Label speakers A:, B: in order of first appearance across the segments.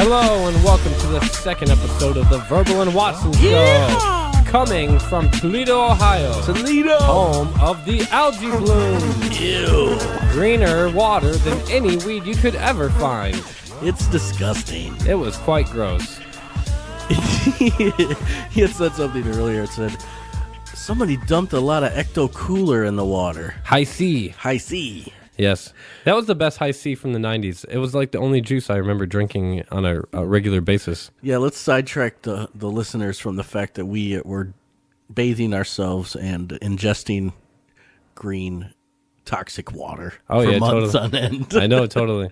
A: Hello and welcome to the second episode of the Vherbal and Watson Show. Coming from Toledo, Ohio.
B: Toledo!
A: Home of the algae bloom.
B: Ew.
A: Greener water than any weed you could ever find.
B: It's disgusting.
A: It was quite gross.
B: He had said something earlier. It said, somebody dumped a lot of ecto-cooler in the water.
A: High C.
B: High C.
A: Yes. That was the best High C from the 90s. It was like the only juice I remember drinking on a regular basis.
B: Yeah, let's sidetrack the listeners from the fact that we were bathing ourselves and ingesting green toxic water for months on end.
A: I know, totally.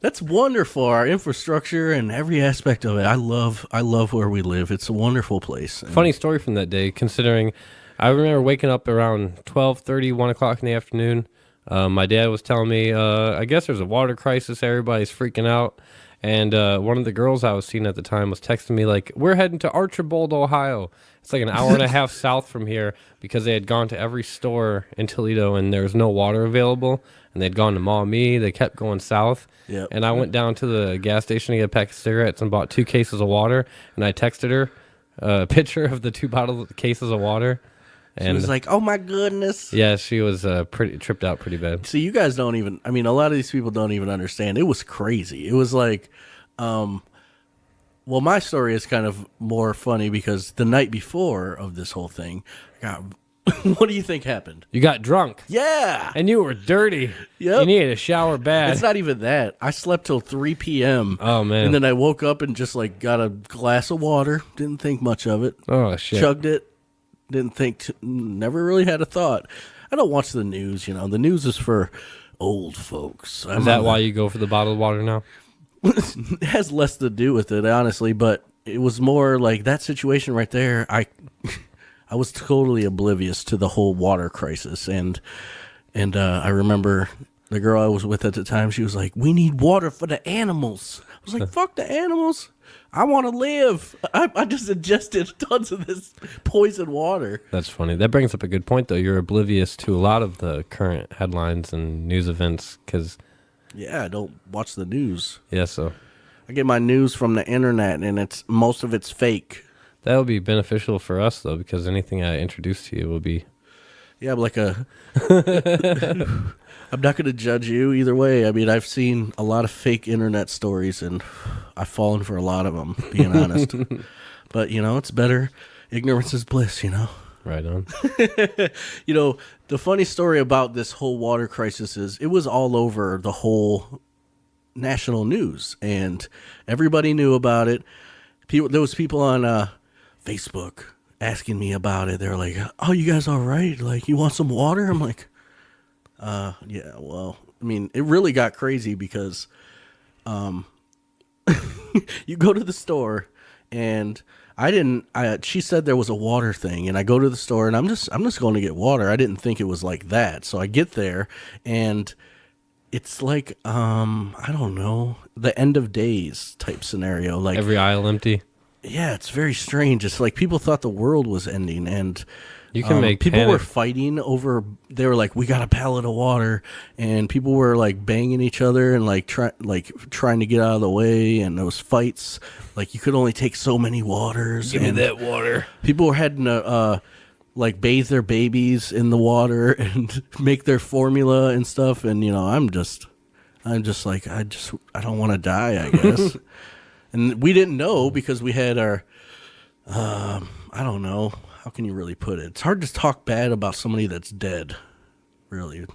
B: That's wonderful. Our infrastructure and every aspect of it. I love where we live. It's a wonderful place.
A: Funny story from that day, considering I remember waking up around 12:30, 1 o'clock in the afternoon. My dad was telling me, I guess there's a water crisis. Everybody's freaking out. And one of the girls I was seeing at the time was texting me like, we're heading to Archibald, Ohio. It's like an hour and a half south from here because they had gone to every store in Toledo and there was no water available. And they'd gone to Maumee. They kept going south.
B: Yep.
A: And I went down to the gas station to get a pack of cigarettes and bought 2 cases of water. And I texted her a picture of the 2 cases of water.
B: And she was like, oh my goodness.
A: Yeah, she was pretty tripped out pretty bad.
B: See, you guys don't even, I mean, a lot of these people don't even understand. It was crazy. It was like, well, my story is kind of more funny because the night before of this whole thing, what do you think happened?
A: You got drunk.
B: Yeah.
A: And you were dirty.
B: Yep.
A: You needed a shower bad.
B: It's not even that. I slept till 3 p.m.
A: Oh, man.
B: And then I woke up and just like got a glass of water. Didn't think much of it.
A: Oh, shit.
B: Chugged it. Didn't think, never really had a thought. I don't watch the news, you know. The news is for old folks.
A: Is that why you go for the bottled water now?
B: It has less to do with it, honestly, but it was more like that situation right there. I was totally oblivious to the whole water crisis, and I remember the girl I was with at the time. She was like, "We need water for the animals." I was like, "Fuck the animals! I want to live." I just ingested tons of this poison water.
A: That's funny. That brings up a good point, though. You're oblivious to a lot of the current headlines and news events because.
B: Yeah, I don't watch the news.
A: Yeah, so.
B: I get my news from the internet, and most of it's fake.
A: That would be beneficial for us, though, because anything I introduce to you will be...
B: Yeah, I'm I'm not going to judge you either way. I mean, I've seen a lot of fake internet stories, and I've fallen for a lot of them, being honest. But, you know, it's better. Ignorance is bliss, you know?
A: Right on.
B: You know, the funny story about this whole water crisis is it was all over the whole national news, and everybody knew about it. There was people on Facebook asking me about it. They were like, "Oh, you guys all right? Like, you want some water?" I'm like, yeah, well, I mean, it really got crazy because you go to the store and she said there was a water thing, and I go to the store and I'm just going to get water. I didn't think it was like that. So I get there and it's like, I don't know, the end of days type scenario. Like
A: every aisle empty.
B: Yeah, it's very strange. It's like people thought the world was ending, and
A: you can make
B: people
A: panic.
B: were fighting over. They were like, "We got a pallet of water," and people were like banging each other and trying to get out of the way. And there was fights. Like you could only take so many waters.
A: Give me that water.
B: People were having to bathe their babies in the water and make their formula and stuff. And you know, I'm just like I don't want to die, I guess. And we didn't know because we had our, I don't know, how can you really put it? It's hard to talk bad about somebody that's dead, really.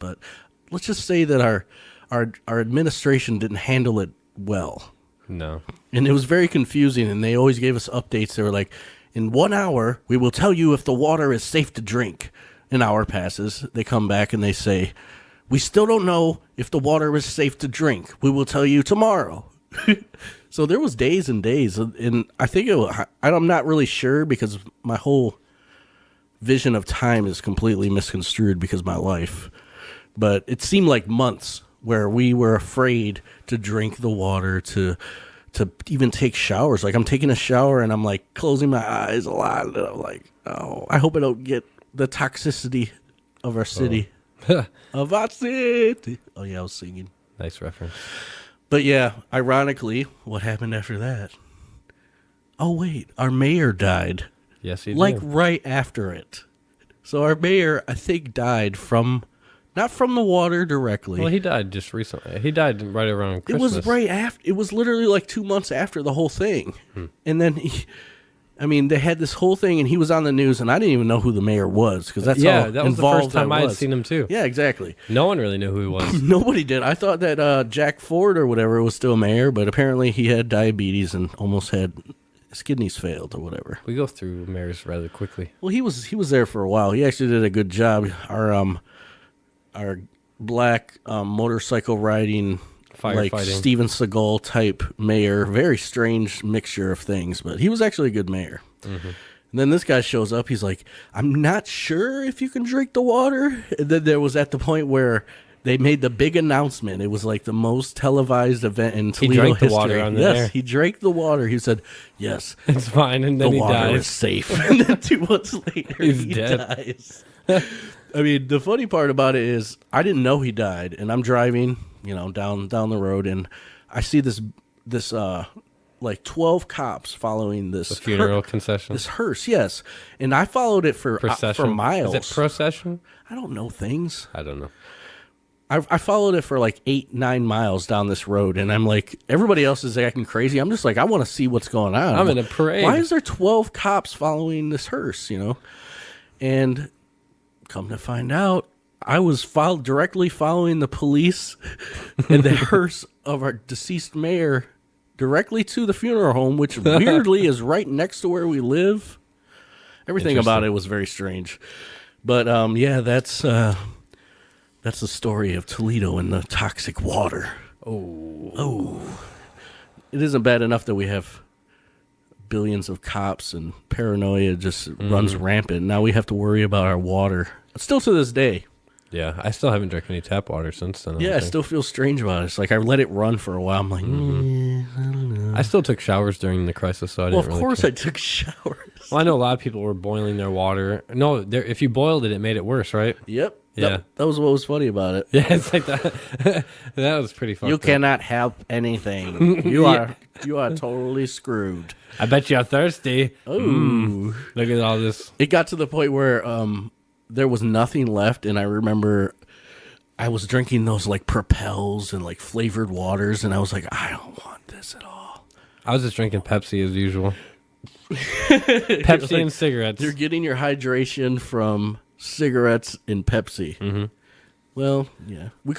B: But let's just say that our administration didn't handle it well.
A: No.
B: And it was very confusing, and they always gave us updates. They were like, in 1 hour, we will tell you if the water is safe to drink. An hour passes. They come back and they say, we still don't know if the water is safe to drink. We will tell you tomorrow. So there was days and days, and I think I'm not really sure because my whole vision of time is completely misconstrued because of my life. But it seemed like months where we were afraid to drink the water, to even take showers. Like I'm taking a shower and I'm like closing my eyes a lot, and I'm like, oh, I hope I don't get the toxicity of our city. Of our city. Oh yeah, I was singing.
A: Nice reference.
B: But yeah, ironically, what happened after that? Oh, wait, our mayor died.
A: Yes, he
B: Like
A: did.
B: right after it. So our mayor, I think, died not from the water directly.
A: Well, he died just recently. He died right around
B: It
A: Christmas.
B: was right after. It was literally like 2 months after the whole thing. And then, they had this whole thing, and he was on the news, and I didn't even know who the mayor was because that's how
A: that was the
B: involved
A: first time I had
B: was.
A: seen him too.
B: Yeah, exactly.
A: No one really knew who he was.
B: Nobody did. I thought that Jack Ford or whatever was still mayor, but apparently he had diabetes and almost had his kidneys failed or whatever.
A: We go through mayors rather quickly.
B: Well, he was there for a while. He actually did a good job. Our black motorcycle riding, like
A: Firefighting.
B: Steven Seagal type mayor, very strange mixture of things, but he was actually a good mayor.
A: Mm-hmm.
B: And then this guy shows up. He's like, I'm not sure if you can drink the water. And then there was at the point where they made the big announcement. It was like the most televised event in Toledo
A: drank the
B: history.
A: water on the
B: yes,
A: air.
B: he drank the water. He said, yes,
A: It's fine, and then
B: the
A: he
B: water
A: died.
B: is safe. And then 2 months later,
A: He's
B: he
A: dead.
B: dies. The funny part about it is I didn't know he died, and I'm driving, down the road, and I see this like 12 cops following this
A: The funeral concession.
B: this hearse, yes, and I followed it for
A: Procession.
B: miles.
A: Is it procession?
B: I don't know things.
A: I don't know.
B: I followed it for like 8-9 miles down this road, and I'm like, everybody else is acting crazy. I'm just like, I want to see what's going on.
A: I'm in a parade.
B: Why is there 12 cops following this hearse? And come to find out, I was directly following the police and the hearse of our deceased mayor directly to the funeral home, which weirdly is right next to where we live. Everything about it was very strange. But that's the story of Toledo and the toxic water. Oh. It isn't bad enough that we have billions of cops and paranoia just runs rampant. Now we have to worry about our water. Still to this day.
A: Yeah, I still haven't drank any tap water since then.
B: I still feel strange about it. It's like I let it run for a while. I'm like, I don't know.
A: I still took showers during the crisis, so I
B: Well,
A: didn't
B: of
A: really
B: course
A: care.
B: I took showers.
A: Well, I know a lot of people were boiling their water. No, if you boiled it, it made it worse, right?
B: Yep.
A: Yeah.
B: That was what was funny about it.
A: Yeah, it's like that. That was pretty fucked
B: You
A: up.
B: cannot help anything. You are totally screwed.
A: I bet you're thirsty.
B: Ooh.
A: Look at all this.
B: It got to the point where there was nothing left, and I remember I was drinking those like Propels and like flavored waters, and I was like, I don't want this at all.
A: I was just drinking Pepsi as usual. Pepsi and cigarettes.
B: You're getting your hydration from cigarettes and Pepsi. Mm-hmm. Well, yeah, I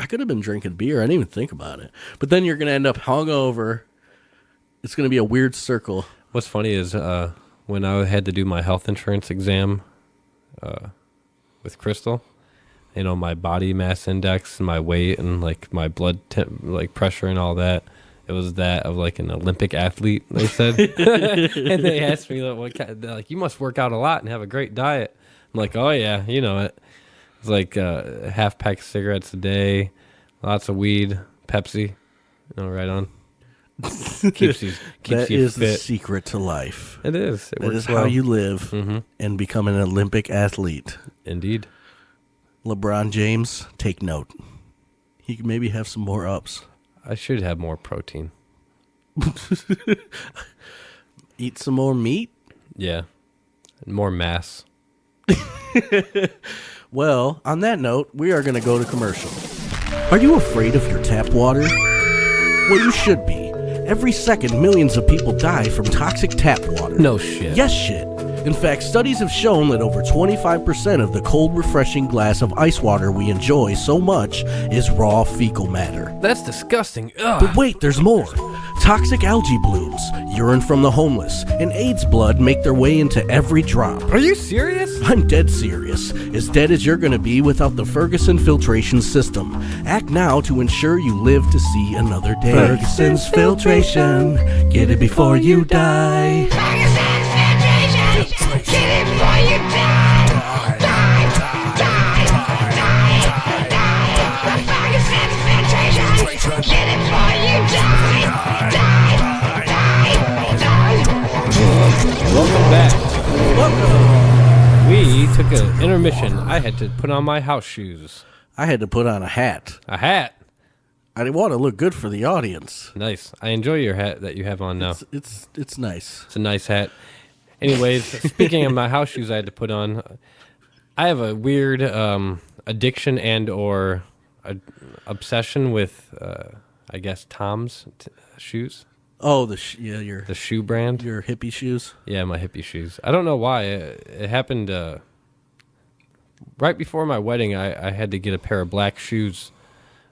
B: could have been drinking beer. I didn't even think about it. But then you're gonna end up hungover. It's gonna be a weird circle.
A: What's funny is when I had to do my health insurance exam with Crystal, my body mass index and my weight and like my blood pressure and all that. It was that of like an Olympic athlete, they said. And they asked me, they're like, you must work out a lot and have a great diet. I'm like, oh yeah, you know it. It's like a half pack of cigarettes a day, lots of weed, Pepsi, right on. keeps you
B: That is
A: fit.
B: the secret to life.
A: It is. It
B: That
A: works
B: is
A: well.
B: how you live and become an Olympic athlete.
A: Indeed.
B: LeBron James, take note. He could maybe have some more ups.
A: I should have more protein.
B: Eat some more meat.
A: Yeah. More mass.
B: Well, on that note, we are going to go to commercial. Are you afraid of your tap water? Well, you should be. Every second, millions of people die from toxic tap water.
A: No shit.
B: Yes, shit. In fact, studies have shown that over 25% of the cold, refreshing glass of ice water we enjoy so much is raw fecal matter.
A: That's disgusting. Ugh.
B: But wait, there's more. Toxic algae blooms, urine from the homeless, and AIDS blood make their way into every drop.
A: Are you serious?
B: I'm dead serious. As dead as you're going to be without the Ferguson filtration system. Act now to ensure you live to see another day. Ferguson's filtration. Get it before you die.
C: Get it before you die. Ferguson's filtration. Get it before you die.
A: Welcome back. We took an intermission. I had to put on my house shoes.
B: I had to put on a hat.
A: A hat.
B: I want to look good for the audience.
A: Nice. I enjoy your hat that you have on now.
B: It's nice.
A: It's a nice hat. Anyways, speaking of my house shoes I had to put on, I have a weird addiction and or obsession with, I guess, Tom's shoes.
B: Oh, the
A: shoe brand.
B: Your hippie shoes.
A: Yeah, my hippie shoes. I don't know why. It happened right before my wedding. I had to get a pair of black shoes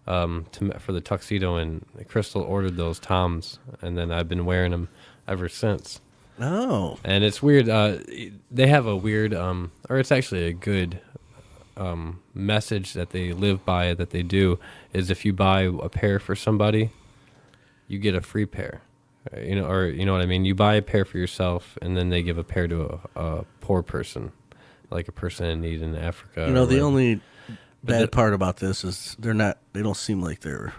A: for the tuxedo, and Crystal ordered those Toms, and then I've been wearing them ever since.
B: Oh.
A: And it's weird. They have a weird, or it's actually a good message that they live by, that they do, is if you buy a pair for somebody, you get a free pair. You know what I mean? You buy a pair for yourself, and then they give a pair to a poor person, like a person in need in Africa.
B: You know, the only bad part about this is they don't seem like they're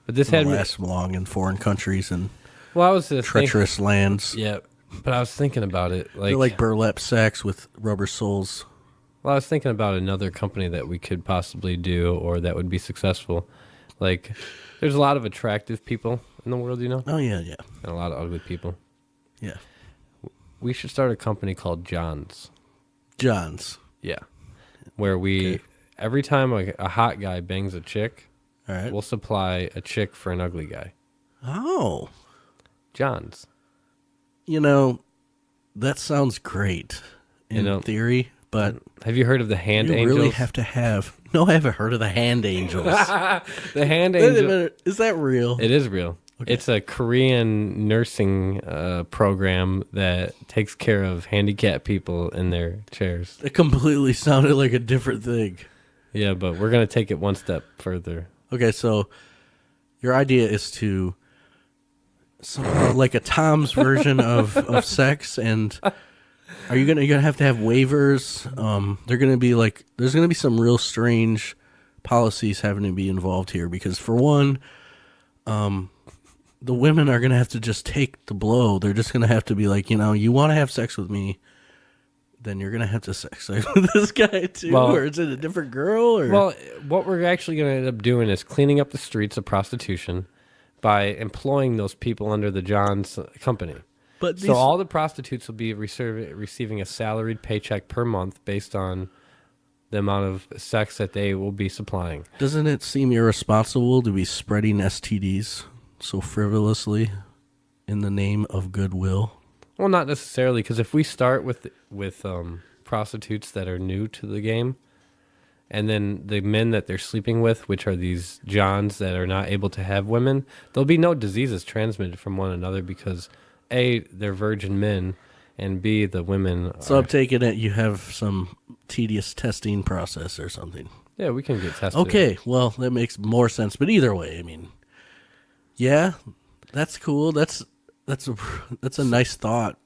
B: last long in foreign countries and
A: I was
B: treacherous lands.
A: Yeah, but I was thinking about it.
B: They're like burlap sacks with rubber soles.
A: Well, I was thinking about another company that we could possibly do, or that would be successful. Like, there's a lot of attractive people in the world, you know?
B: Oh, yeah.
A: And a lot of ugly people.
B: Yeah.
A: We should start a company called John's.
B: John's.
A: Yeah. Where every time a hot guy bangs a chick,
B: all right,
A: we'll supply a chick for an ugly guy.
B: Oh.
A: John's.
B: You know, that sounds great in theory, but
A: have you heard of the hand angels?
B: You really have to have... No, I haven't heard of the hand angels.
A: The hand angels.
B: Is that real?
A: It is real. Okay. It's a Korean nursing program that takes care of handicapped people in their chairs.
B: It completely sounded like a different thing.
A: Yeah, but we're going to take it one step further.
B: Okay, so your idea is to... like a Tom's version of sex, and are you're gonna have to have waivers? They're gonna be like, there's gonna be some real strange policies having to be involved here, because for one, the women are gonna have to just take the blow. They're just gonna have to be like, you want to have sex with me, then you're gonna have to sex with this guy too, or is it a different girl? Or?
A: Well, what we're actually gonna end up doing is cleaning up the streets of prostitution by employing those people under the John's company. So all the prostitutes will be receiving a salaried paycheck per month based on the amount of sex that they will be supplying.
B: Doesn't it seem irresponsible to be spreading STDs so frivolously in the name of goodwill?
A: Well, not necessarily, because if we start with prostitutes that are new to the game, and then the men that they're sleeping with, which are these Johns that are not able to have women, there'll be no diseases transmitted from one another because A, they're virgin men, and B, the women
B: So I'm taking it you have some tedious testing process or something.
A: Yeah, we can get tested.
B: Okay, well, that makes more sense. But either way, I mean, yeah, that's cool. That's a nice thought.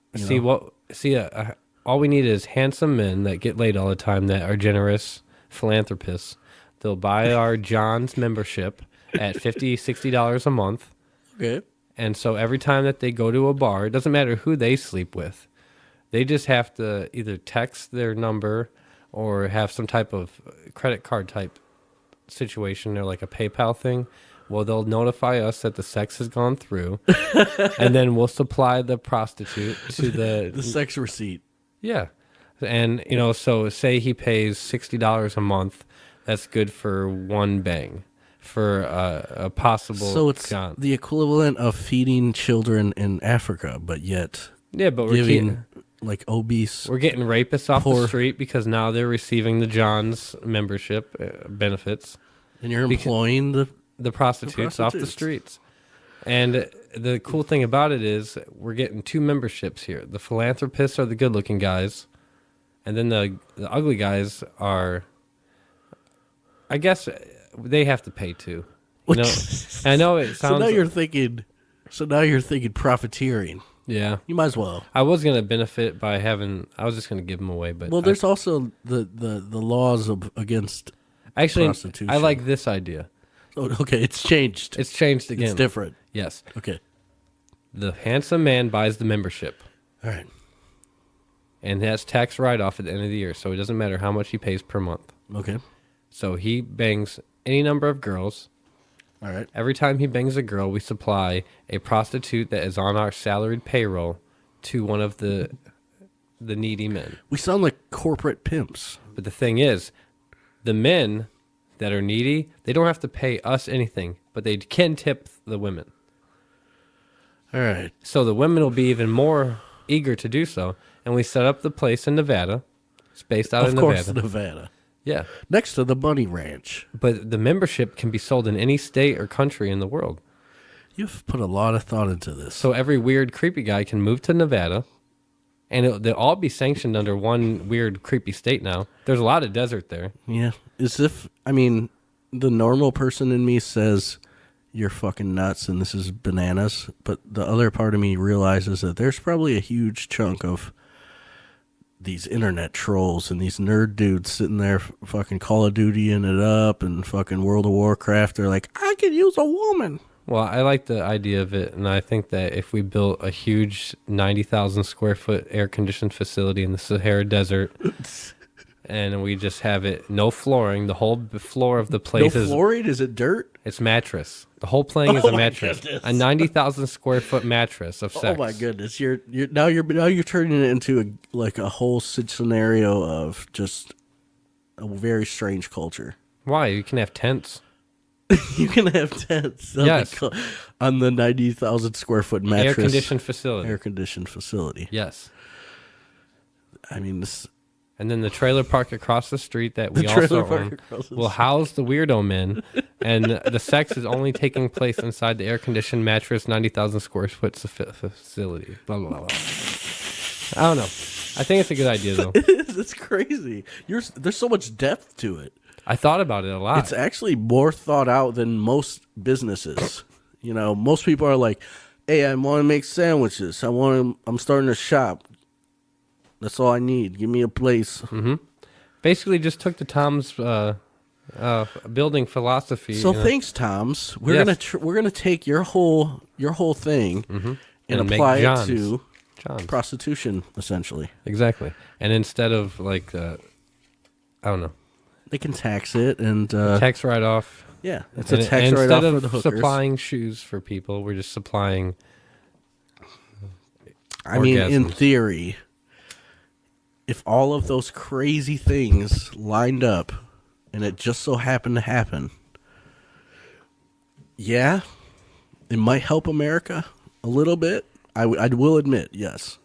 A: All we need is handsome men that get laid all the time that are generous philanthropists. They'll buy our John's membership at $50, $60 a month.
B: Okay.
A: And so every time that they go to a bar, it doesn't matter who they sleep with. They just have to either text their number or have some type of credit card type situation or like a PayPal thing. Well, they'll notify us that the sex has gone through, and then we'll supply the prostitute to the
B: sex receipt.
A: Yeah. And, so say he pays $60 a month. That's good for one bang for a possible.
B: So it's the equivalent of feeding children in Africa, but yet
A: we're
B: giving like obese.
A: We're getting rapists off the street because now they're receiving the John's membership benefits.
B: And you're employing
A: the prostitutes off the streets. And the cool thing about it is we're getting two memberships here. The philanthropists are the good-looking guys. And then the ugly guys are, I guess, they have to pay too. I know it sounds.
B: So now you're thinking profiteering.
A: Yeah,
B: you might as well.
A: I was gonna benefit by I was just gonna give them away, but
B: there's also the laws against prostitution.
A: I like this idea.
B: Oh, okay, it's changed.
A: It's changed again.
B: It's different.
A: Yes.
B: Okay.
A: The handsome man buys the membership.
B: All right.
A: And that's tax write-off at the end of the year, so it doesn't matter how much he pays per month.
B: Okay.
A: So he bangs any number of girls,
B: All right.
A: Every time he bangs a girl, we supply a prostitute that is on our salaried payroll to one of the needy men.
B: We sound like corporate pimps.
A: But the thing is, the men that are needy, they don't have to pay us anything, but they can tip the women.
B: All right.
A: So the women will be even more eager to do so. And we set up the place in Nevada. It's based out in Nevada.
B: Of course, Nevada.
A: Yeah.
B: Next to the Bunny Ranch.
A: But the membership can be sold in any state or country in the world.
B: You've put a lot of thought into this.
A: So every weird, creepy guy can move to Nevada. And they'll all be sanctioned under one weird, creepy state now. There's a lot of desert there.
B: Yeah. The normal person in me says, you're fucking nuts and this is bananas. But the other part of me realizes that there's probably a huge chunk of these internet trolls and these nerd dudes sitting there fucking Call of Duty-ing it up and fucking World of Warcraft. They're like, I could use a woman.
A: Well, I like the idea of it, and I think that if we built a huge 90,000 square foot air-conditioned facility in the Sahara Desert, and we just have it, no flooring, the whole floor of the place
B: No
A: is...
B: flooring? Is it dirt?
A: It's mattress. The whole plane is a
B: my
A: mattress.
B: goodness.
A: A 90,000 square foot mattress of sex.
B: Oh my goodness! You're turning it into a whole scenario of just a very strange culture.
A: Why? You can have tents.
B: You can have tents
A: Yes.
B: on the 90,000 square foot mattress.
A: Air-conditioned facility.
B: Air-conditioned facility.
A: Yes.
B: I mean, this...
A: And then the trailer park across the street that we
B: The trailer
A: also
B: park
A: own
B: across the
A: will house the weirdo men. And the sex is only taking place inside the air-conditioned mattress, 90,000 square foot facility. Blah, blah, blah. I don't know. I think it's a good idea, though.
B: It's crazy. There's so much depth to it.
A: I thought about it a lot.
B: It's actually more thought out than most businesses. You know, most people are like, hey, I want to make sandwiches. I'm starting a shop. That's all I need. Give me a place.
A: Mm-hmm. Basically just took the Tom's building philosophy.
B: So thanks, Tom's. We're gonna take your whole thing and apply it to
A: John's.
B: prostitution, essentially.
A: Exactly. And instead of I don't know.
B: They can tax it and
A: Tax write-off.
B: yeah, it's a tax
A: Instead
B: write-off
A: of
B: for the hookers.
A: supplying shoes for people, we're just supplying
B: I mean, in
A: orgasms.
B: theory, if all of those crazy things lined up and it just so happened to happen, yeah, it might help America a little bit. I will admit, yes.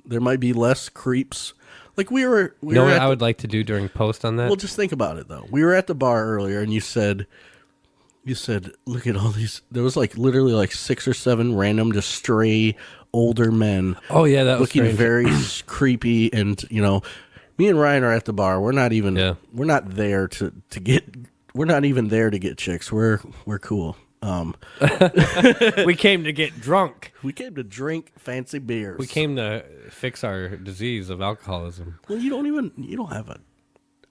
B: There might be less creeps. Like we were
A: You know what
B: at
A: I would like to do during post on that?
B: well, just think about it though. We were at the bar earlier, and you said, look at all these. There was literally 6 or 7 random, just stray older men.
A: Oh yeah, that was
B: looking
A: strange.
B: very creepy. And me and Ryan are at the bar. We're not even.
A: Yeah.
B: We're not there to get. We're not even there to get chicks. We're cool.
A: We came to get drunk.
B: We came to drink fancy beers.
A: We came to fix our disease of alcoholism.
B: Well, you don't have an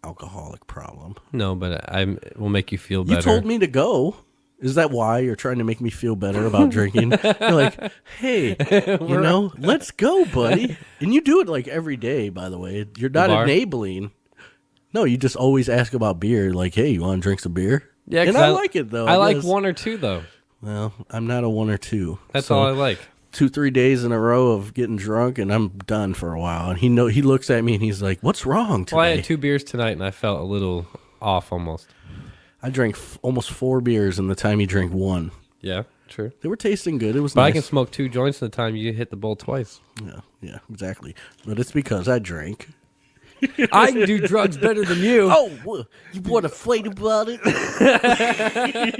B: alcoholic problem.
A: No, but I will make you feel better.
B: You told me to go. Is that why you're trying to make me feel better about drinking? You're like, hey, let's go, buddy. And you do it every day, by the way. You're not
A: bar?
B: enabling. No, you just always ask about beer. Like, hey, you want to drink some beer?
A: Yeah,
B: and I like it though.
A: I like
B: guess.
A: 1 or 2 though.
B: Well, I'm not a 1 or 2.
A: That's
B: So,
A: all I like.
B: 2-3 days in a row of getting drunk, and I'm done for a while. And he looks at me and he's like, "What's wrong today?"
A: Well, I had 2 beers tonight, and I felt a little off almost.
B: I drank almost 4 beers in the time he drank 1.
A: Yeah, true.
B: They were tasting good. It was
A: But
B: nice.
A: I can smoke 2 joints in the time you hit the bowl twice.
B: Yeah, exactly. But it's because I drank.
A: I can do drugs better than you.
B: Oh, you want to fight about it?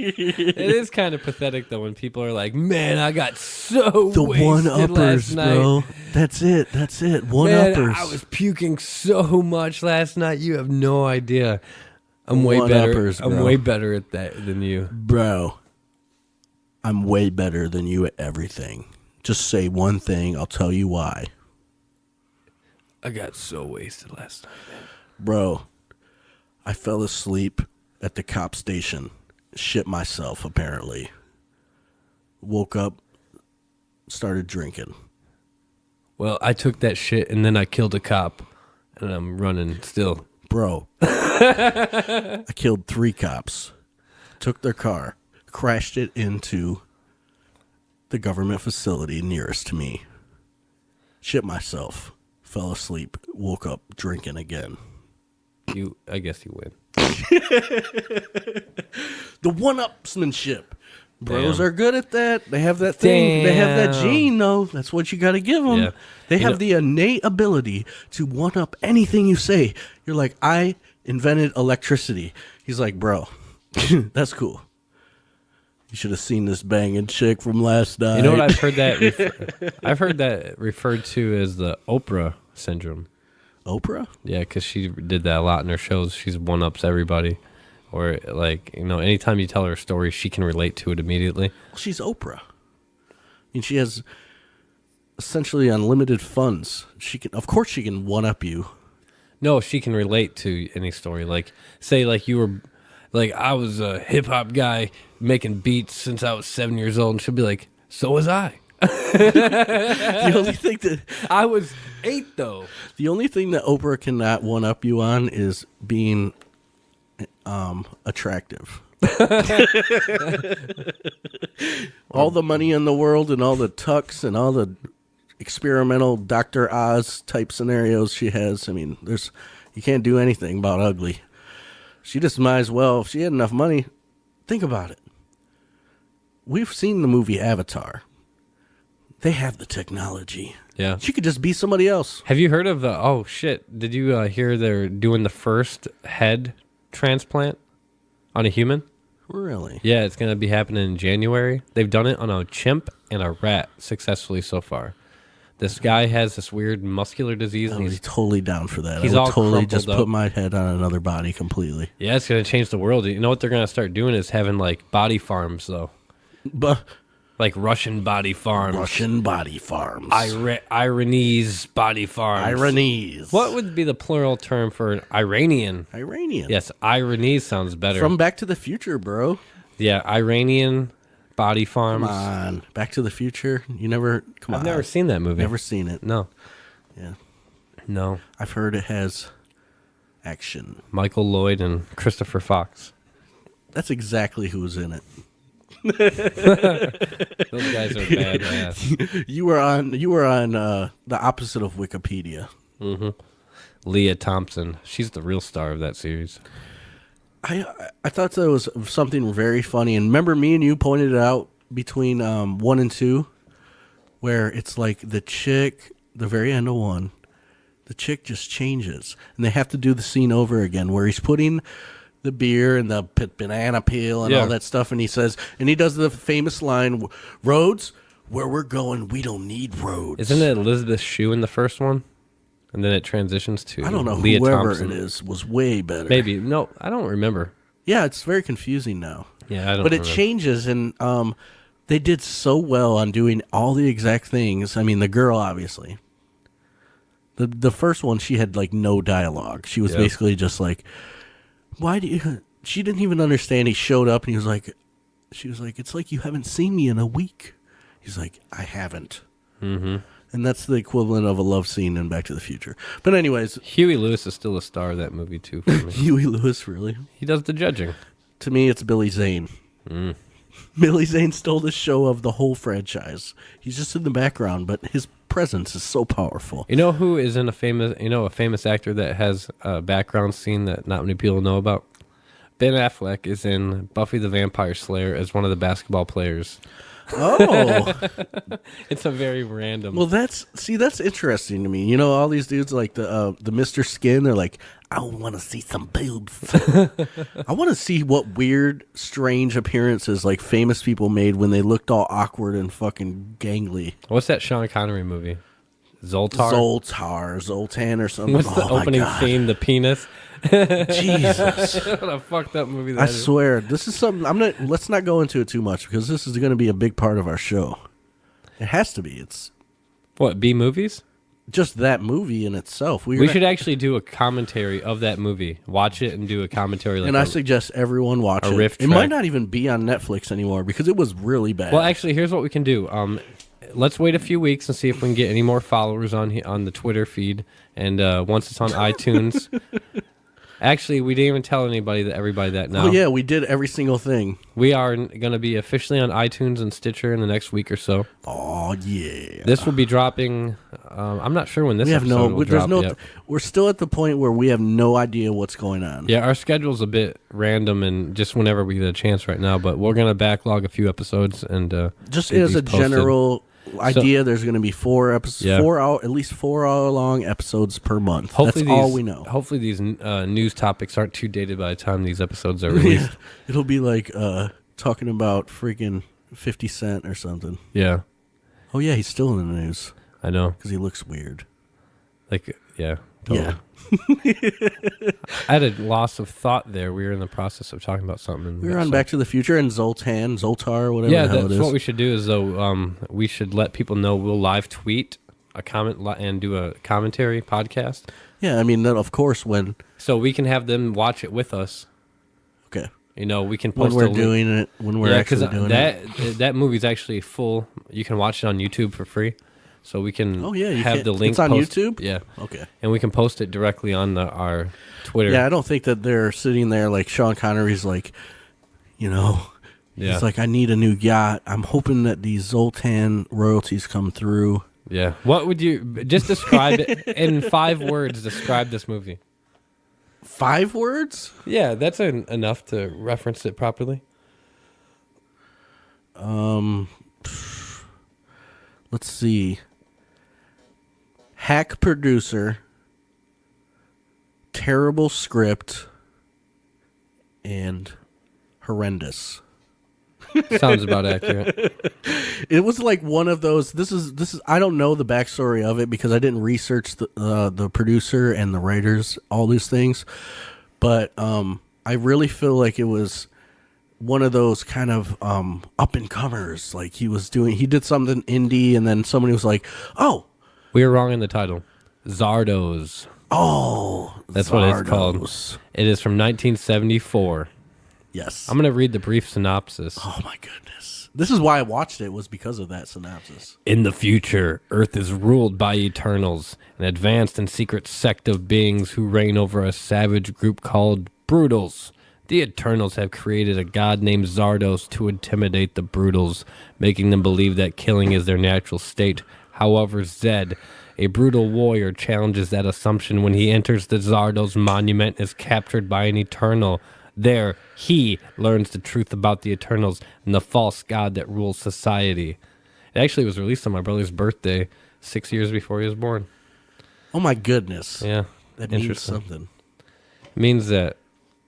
A: It is kind of pathetic though when people are like, "Man, I got so
B: The
A: wasted
B: one-uppers,
A: last night.
B: bro. That's it.
A: Man,
B: One-uppers.
A: I was puking so much last night. You have no idea. I'm way better.
B: One-uppers,
A: I'm
B: bro.
A: way better at that than you.
B: Bro, I'm way better than you at everything. Just say one thing. I'll tell you why.
A: I got so wasted last night.
B: Bro, I fell asleep at the cop station. Shit myself, apparently. Woke up, started drinking.
A: Well, I took that shit and then I killed a cop, and I'm running still.
B: Bro, I killed 3 cops. Took their car. crashed it into the government facility nearest to me. Shit myself. Fell asleep. Woke up drinking again.
A: I guess you win.
B: The one-upsmanship. Bros
A: Damn.
B: are good at that. They have that thing. They have that
A: Damn.
B: gene, though. That's what you got to give them.
A: Yeah.
B: They
A: You
B: have
A: know-
B: the innate ability to one-up anything you say. You're like, I invented electricity. He's like, bro, that's cool. You should have seen this banging chick from last night.
A: You know what I've heard that I've heard that referred to as the Oprah syndrome.
B: Oprah?
A: Yeah, because she did that a lot in her shows. She's one-ups everybody. Or, like, anytime you tell her a story, she can relate to it immediately.
B: Well, she's Oprah. I mean, she has essentially unlimited funds. Of course she can one-up you.
A: No, she can relate to any story. Like, say, like, you were... Like, I was a hip-hop guy making beats since I was 7 years old. And she'll be like, so was I.
B: The only thing that
A: I was 8, though.
B: the only thing that Oprah cannot one-up you on is being attractive. All the money in the world and all the tucks and all the experimental Dr. Oz type scenarios she has. I mean, you can't do anything about ugly. She just might as well, if she had enough money, think about it. We've seen the movie Avatar. They have the technology.
A: Yeah.
B: She could just be somebody else.
A: Have you heard of the... Oh, shit. Did you hear they're doing the first head transplant on a human?
B: Really?
A: Yeah, it's going to be happening in January. They've done it on a chimp and a rat successfully so far. This guy has this weird muscular disease.
B: I
A: And
B: would be
A: he's,
B: totally down for that.
A: he's
B: I
A: all
B: would totally just
A: crumpled
B: put
A: up.
B: my head on another body completely.
A: yeah, it's going to change the world. You know what they're going to start doing is having, like, body farms, though.
B: But
A: Like Russian body farms.
B: Russian body farms.
A: Iranese body farms.
B: Iranese.
A: What would be the plural term for an Iranian?
B: Iranian.
A: Yes, Iranese sounds better.
B: From Back to the Future, bro.
A: Yeah, Iranian body farms.
B: Come on. Back to the Future. You never. Come on.
A: I've never seen that movie.
B: Never seen it.
A: No.
B: Yeah.
A: No.
B: I've heard it has action.
A: Michael Lloyd and Christopher Fox.
B: That's exactly who's in it.
A: Those guys are badass.
B: You were on the opposite of Wikipedia.
A: Leah Thompson. She's the real star of that series.
B: I thought that was something very funny. And remember, me and you pointed it out between 1 and 2, where it's like the chick, the very end of 1, the chick just changes, and they have to do the scene over again, where he's putting the beer and the banana peel and
A: Yeah.
B: all that stuff, and he says, and he does the famous line, "Roads, where we're going, we don't need roads."
A: Isn't it Elizabeth Shue in the first one? And then it transitions to
B: I don't know.
A: Leah
B: Whoever
A: Thompson.
B: it is was way better.
A: Maybe. No, I don't remember.
B: Yeah, it's very confusing now.
A: Yeah, I don't
B: But it
A: remember.
B: changes, and they did so well on doing all the exact things. I mean, the girl, obviously. The first one, she had, like, no dialogue. She was
A: Yeah.
B: basically just like, why do you... She didn't even understand. He showed up, and he was like... She was like, it's like you haven't seen me in a week. He's like, I haven't. Mm-hmm. And that's the equivalent of a love scene in Back to the Future. But anyways,
A: Huey Lewis is still a star of that movie, too, for me.
B: Huey Lewis, really?
A: He does the judging.
B: To me, it's Billy Zane. Billy Zane stole the show of the whole franchise. He's just in the background, but his presence is so powerful.
A: You know who is in a famous actor that has a background scene that not many people know about? Ben Affleck is in Buffy the Vampire Slayer as one of the basketball players.
B: Oh,
A: It's a very random.
B: well, that's interesting to me. You know, all these dudes like the Mr. Skin, they're like, I want to see some boobs. I want to see what weird, strange appearances like famous people made when they looked all awkward and fucking gangly.
A: What's that Sean Connery movie? Zoltar?
B: Zoltan or something.
A: What's the
B: Oh, my
A: opening
B: God.
A: theme? The penis?
B: Jesus.
A: What a fucked up movie that
B: I
A: is.
B: swear, this is something. Let's not go into it too much because this is going to be a big part of our show. It has to be. It's
A: What, B movies?
B: just that movie in itself.
A: We should actually do a commentary of that movie. Watch it and do a commentary. Like
B: And I suggest everyone watch
A: a
B: it.
A: riff
B: It might
A: track.
B: not even be on Netflix anymore because it was really bad.
A: Well, actually, here's what we can do. Let's wait a few weeks and see if we can get any more followers on the Twitter feed. And once it's on iTunes, Actually, we didn't even tell everybody that now.
B: Oh, yeah, we did every single thing.
A: We are going to be officially on iTunes and Stitcher in the next week or so.
B: Oh, yeah.
A: This will be dropping. I'm not sure when this episode will drop yet.
B: We're still at the point where we have no idea what's going on.
A: Yeah, our schedule's a bit random and just whenever we get a chance right now, but we're going to backlog a few episodes and
B: just
A: get
B: as
A: these
B: a
A: posted.
B: general idea, there's going to be 4 episodes,
A: Yeah.
B: 4 hour, at least 4 hour long episodes per month.
A: Hopefully
B: That's all we know.
A: Hopefully these news topics aren't too dated by the time these episodes are released.
B: Yeah. It'll be like talking about freaking 50 Cent or something.
A: Yeah,
B: Oh, yeah, he's still in the news
A: I know.
B: because he looks weird.
A: Like, yeah. Totally.
B: Yeah.
A: I had a loss of thought there. We were in the process of talking about something. in the
B: We were on
A: episode.
B: Back to the Future and Zoltar, whatever
A: Yeah,
B: the hell
A: that's
B: it is.
A: what we should do. Is though, we should let people know we'll live tweet a comment and do a commentary podcast,
B: Yeah, I mean, that, of course, when
A: so we can have them watch it with us.
B: okay,
A: You know, we can
B: when
A: post
B: we're
A: a link.
B: doing it, when we're
A: Yeah,
B: actually doing it.
A: that movie's actually full. You can watch it on YouTube for free, so we can.
B: Oh, yeah, you
A: have
B: can.
A: the link.
B: It's on
A: post-
B: YouTube?
A: Yeah,
B: Okay.
A: and we can post it directly on our Twitter.
B: Yeah, I don't think that they're sitting there like Sean Connery's like, you know,
A: Yeah.
B: he's like, I need a new yacht. I'm hoping that these Zoltan royalties come through.
A: Yeah. What would you just describe it in 5 words? Describe this movie.
B: 5 words?
A: Yeah, that's enough to reference it properly.
B: Let's see. Hack producer, terrible script, and horrendous.
A: Sounds about accurate.
B: It was like one of those. This is. I don't know the backstory of it because I didn't research the producer and the writers, all these things. But I really feel like it was one of those kind of up and comers. Like he did something indie, and then somebody was like, "Oh,
A: We were wrong in the title. Zardos.
B: oh,
A: That's what it's called.
B: Zardos."
A: It is from 1974.
B: Yes.
A: I'm going to read the brief synopsis.
B: Oh my goodness. This is why I watched it, was because of that synopsis.
A: In the future, Earth is ruled by Eternals, an advanced and secret sect of beings who reign over a savage group called Brutals. The Eternals have created a god named Zardos to intimidate the Brutals, making them believe that killing is their natural state. However, Zed, a brutal warrior, challenges that assumption when he enters the Zardos monument and is captured by an Eternal. There, he learns the truth about the Eternals and the false god that rules society. It actually was released on my brother's birthday, 6 years before he was born.
B: Oh my goodness.
A: Yeah,
B: That means
A: interesting.
B: something.
A: It means that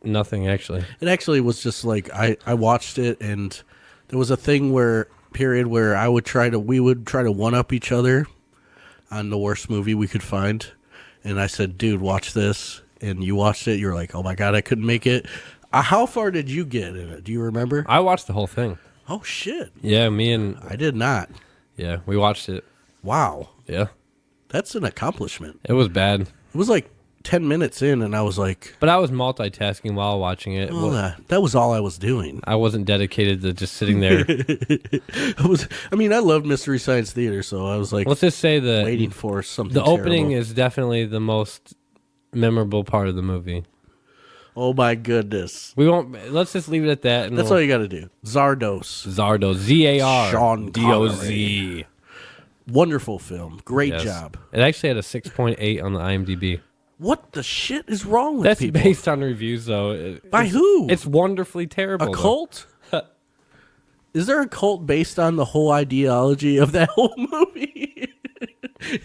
A: nothing, actually.
B: It actually was just like I watched it, and there was a period where we would try to one up each other on the worst movie we could find. And I said, dude, watch this. And you watched it. You're like, oh my God, I couldn't make it. How far did you get in it? Do you remember?
A: I watched the whole thing.
B: Oh shit.
A: Yeah, me and...
B: I did not.
A: Yeah, we watched it.
B: Wow.
A: Yeah.
B: That's an accomplishment.
A: It was bad.
B: It was like 10 minutes in, and I was like,
A: But I was multitasking while watching it.
B: oh, that was all I was doing.
A: I wasn't dedicated to just sitting there.
B: I loved Mystery Science Theater, so I was like
A: Let's just say that
B: waiting for something
A: the opening
B: terrible.
A: is definitely the most memorable part of the movie.
B: Oh my goodness.
A: We won't. Let's just leave it at that. And
B: That's all you got to do. Zardos.
A: Zardo. Z-A-R.
B: Sean
A: D-O-Z.
B: Wonderful film. Great
A: Yes.
B: job.
A: It actually had a 6.8 on the IMDb.
B: What the shit is wrong with
A: That's
B: people?
A: based on reviews, though.
B: By who?
A: It's wonderfully terrible.
B: A
A: though.
B: cult? Is there a cult based on the whole ideology of that whole movie?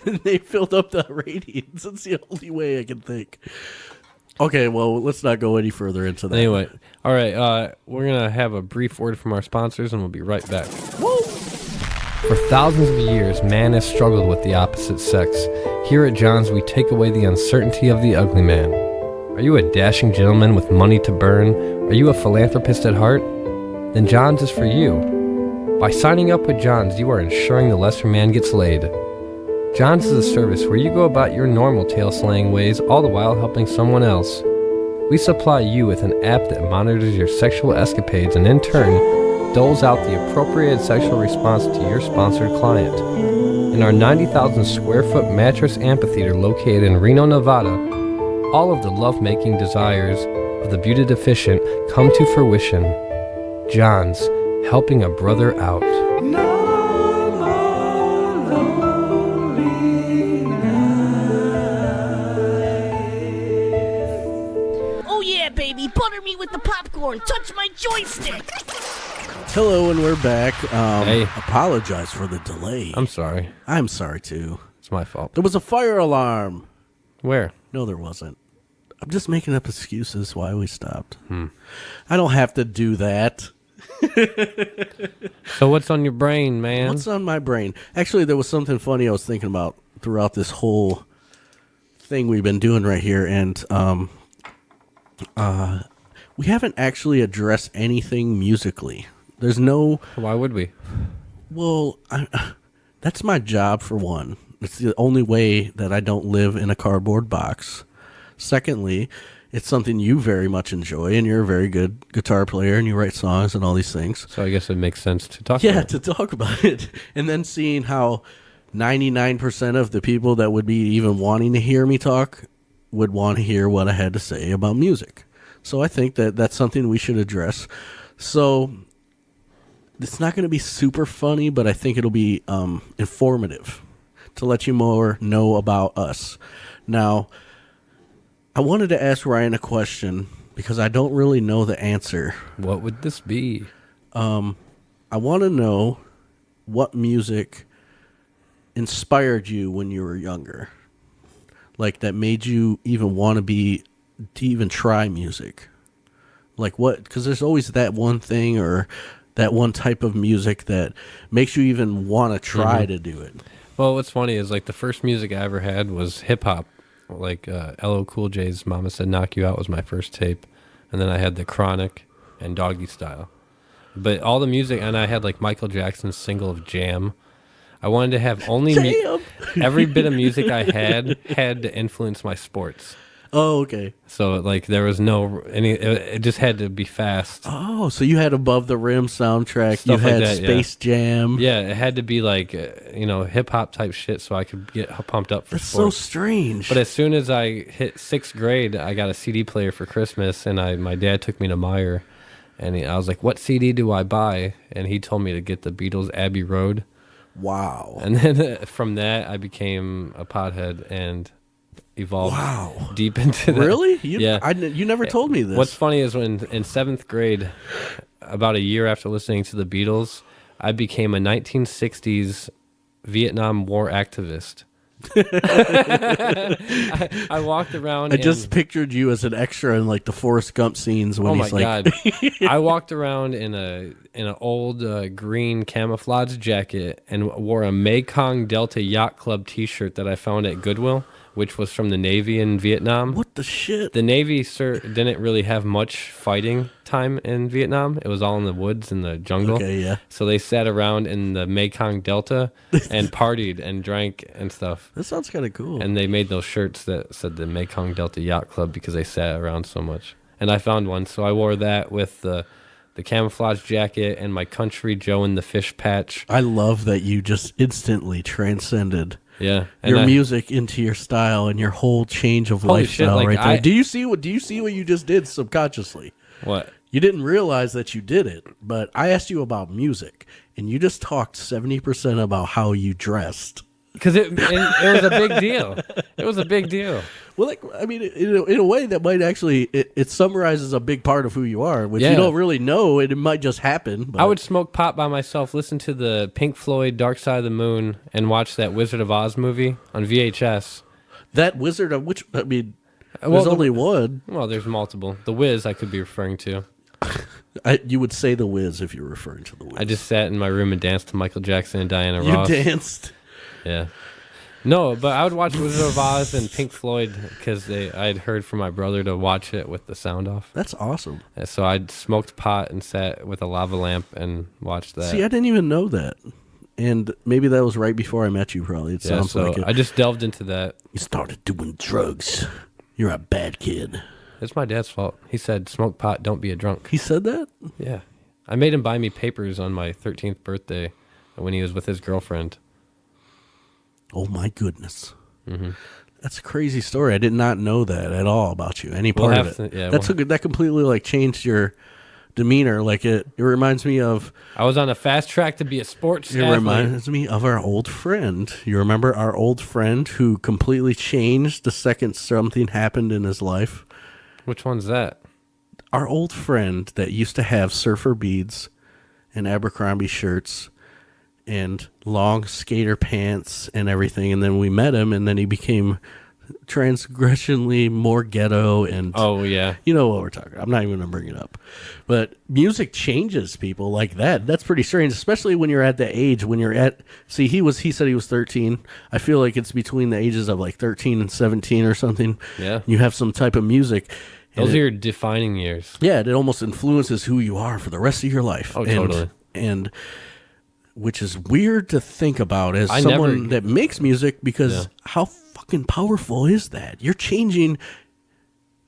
B: And they filled up the ratings. That's the only way I can think. Okay, well, let's not go any further into that.
A: Anyway, all right. We're going to have a brief word from our sponsors, and we'll be right back.
B: Woo!
A: For thousands of years, man has struggled with the opposite sex. Here at John's, we take away the uncertainty of the ugly man. Are you a dashing gentleman with money to burn? Are you a philanthropist at heart? Then John's is for you. By signing up with John's, you are ensuring the lesser man gets laid. John's is a service where you go about your normal tail-slaying ways, all the while helping someone else. We supply you with an app that monitors your sexual escapades and in turn, doles out the appropriate sexual response to your sponsored client. In our 90,000 square foot mattress amphitheater located in Reno, Nevada, all of the love-making desires of the beauty deficient come to fruition. John's helping a brother out.
D: Oh yeah, baby, butter me with the popcorn. Touch my joystick.
B: Hello, and we're back.
A: Hey.
B: Apologize for the delay.
A: I'm sorry.
B: I'm sorry, too.
A: It's my fault.
B: There was a fire alarm.
A: Where?
B: No, there wasn't. I'm just making up excuses why we stopped. I don't have to do that.
A: So what's on your brain, man?
B: What's on my brain? Actually, there was something funny I was thinking about throughout this whole thing we've been doing right here, and we haven't actually addressed anything musically. There's no...
A: Why would we?
B: Well, that's my job, for one. It's the only way that I don't live in a cardboard box. Secondly, it's something you very much enjoy, and you're a very good guitar player, and you write songs and all these things.
A: So I guess it makes sense to talk
B: Yeah,
A: about.
B: to talk about it. And then seeing how 99% of the people that would be even wanting to hear me talk would want to hear what I had to say about music. So I think that that's something we should address. So it's not going to be super funny, but I think it'll be informative to let you more know about us. Now, I wanted to ask Ryan a question because I don't really know the answer.
A: What would this be?
B: I want to know what music inspired you when you were younger, like that made you even want to even try music. Like what? Because there's always that one thing or that one type of music that makes you even want to try to do it.
A: Well, what's funny is like the first music I ever had was hip hop. Like LL Cool J's Mama Said Knock You Out was my first tape. And then I had The Chronic and Doggy Style. But all the music, and I had like Michael Jackson's single of Jam. I wanted to have only every bit of music I had to influence my sports.
B: Oh, okay.
A: So like there was it just had to be fast.
B: Oh, so you had Above the Rim soundtrack.
A: Stuff
B: You
A: like
B: had
A: that,
B: Space Jam.
A: Yeah, it had to be like hip hop type shit so I could get pumped up for
B: That's
A: sports.
B: so strange.
A: But as soon as I hit 6th grade, I got a CD player for Christmas, and my dad took me to Meijer, and I was like, "What CD do I buy?" And he told me to get the Beatles' Abbey Road.
B: Wow.
A: And then from that, I became a pothead and evolved deep into that.
B: Really?
A: Yeah.
B: You never told me this.
A: What's funny is when in 7th grade, about a year after listening to the Beatles, I became a 1960s Vietnam War activist. I walked around.
B: I just pictured you as an extra in like the Forrest Gump scenes when he's like,
A: God! I walked around in an old green camouflage jacket and wore a Mekong Delta Yacht Club T-shirt that I found at Goodwill, which was from the Navy in Vietnam.
B: what the shit?
A: The Navy didn't really have much fighting time in Vietnam. It was all in the woods and the jungle.
B: Okay, yeah.
A: So they sat around in the Mekong Delta and partied and drank and stuff.
B: That sounds kind of cool.
A: And they made those shirts that said the Mekong Delta Yacht Club because they sat around so much. And I found one, so I wore that with the camouflage jacket and my Country Joe and the Fish Patch.
B: I love that you just instantly transcended
A: Yeah,
B: your music into your style and your whole change of lifestyle
A: like,
B: right there. Do you see what you just did subconsciously?
A: What?
B: You didn't realize that you did it, but I asked you about music, and you just talked 70% about how you dressed.
A: Because it was a big deal. It was a big deal.
B: Well, like, I mean, in a way that might actually, it summarizes a big part of who you are, which
A: Yeah.
B: you don't really know. It might just happen. But
A: I would smoke pot by myself, listen to the Pink Floyd Dark Side of the Moon, and watch that Wizard of Oz movie on VHS.
B: That Wizard of which, I mean,
A: Well,
B: there's only one.
A: Well, there's multiple. The Wiz I could be referring to.
B: You would say the Wiz if you're referring to the Wiz.
A: I just sat in my room and danced to Michael Jackson and Diana
B: You
A: Ross.
B: danced.
A: Yeah. No, but I would watch Wizard of Oz and Pink Floyd because I had heard from my brother to watch it with the sound off.
B: That's awesome.
A: So I smoked pot and sat with a lava lamp and watched that.
B: See, I didn't even know that. And maybe that was right before I met you, probably. It sounds
A: so
B: like it.
A: I just delved into that.
B: You started doing drugs. You're a bad kid.
A: It's my dad's fault. He said, smoke pot, don't be a drunk.
B: He said that?
A: Yeah. I made him buy me papers on my 13th birthday when he was with his girlfriend.
B: Oh, my goodness.
A: Mm-hmm.
B: That's a crazy story. I did not know that at all about you. Any part of it. That completely like changed your demeanor. Like it reminds me of.
A: I was on a fast track to be a sports athlete.
B: It reminds me of our old friend. You remember our old friend who completely changed the second something happened in his life?
A: Which one's that?
B: Our old friend that used to have surfer beads and Abercrombie shirts and long skater pants and everything, and then we met him, and then he became transgressionally more ghetto, and
A: oh yeah,
B: you know what we're talking about. I'm not even gonna bring it up, but music changes people like that. That's pretty strange, especially when you're at that age. When you're at, see, he said he was 13. I feel like it's between the ages of like 13 and 17 or something.
A: Yeah,
B: you have some type of music.
A: Those are your defining years.
B: Yeah, it almost influences who you are for the rest of your life.
A: Oh, totally.
B: And which is weird to think about as someone that makes music, because how fucking powerful is that? You're changing.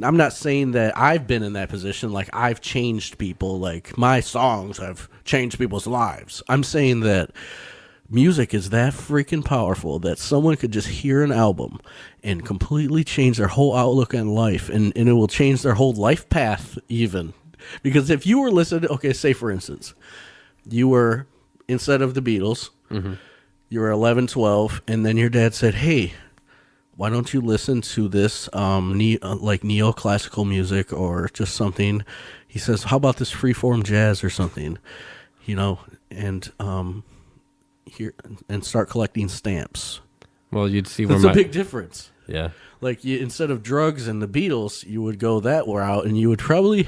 B: I'm not saying that I've been in that position, like I've changed people, like my songs have changed people's lives. I'm saying that music is that freaking powerful that someone could just hear an album and completely change their whole outlook on life, and it will change their whole life path even. Because if you were listening, okay, say for instance, you were, instead of the Beatles, you were 11, 12, and then your dad said, hey, why don't you listen to this like neoclassical music or just something? He says, how about this freeform jazz or something, you know, and here, and start collecting stamps.
A: Well, you'd see where
B: that's a big difference.
A: Yeah.
B: Like instead of drugs and the Beatles, you would go that route, and you would probably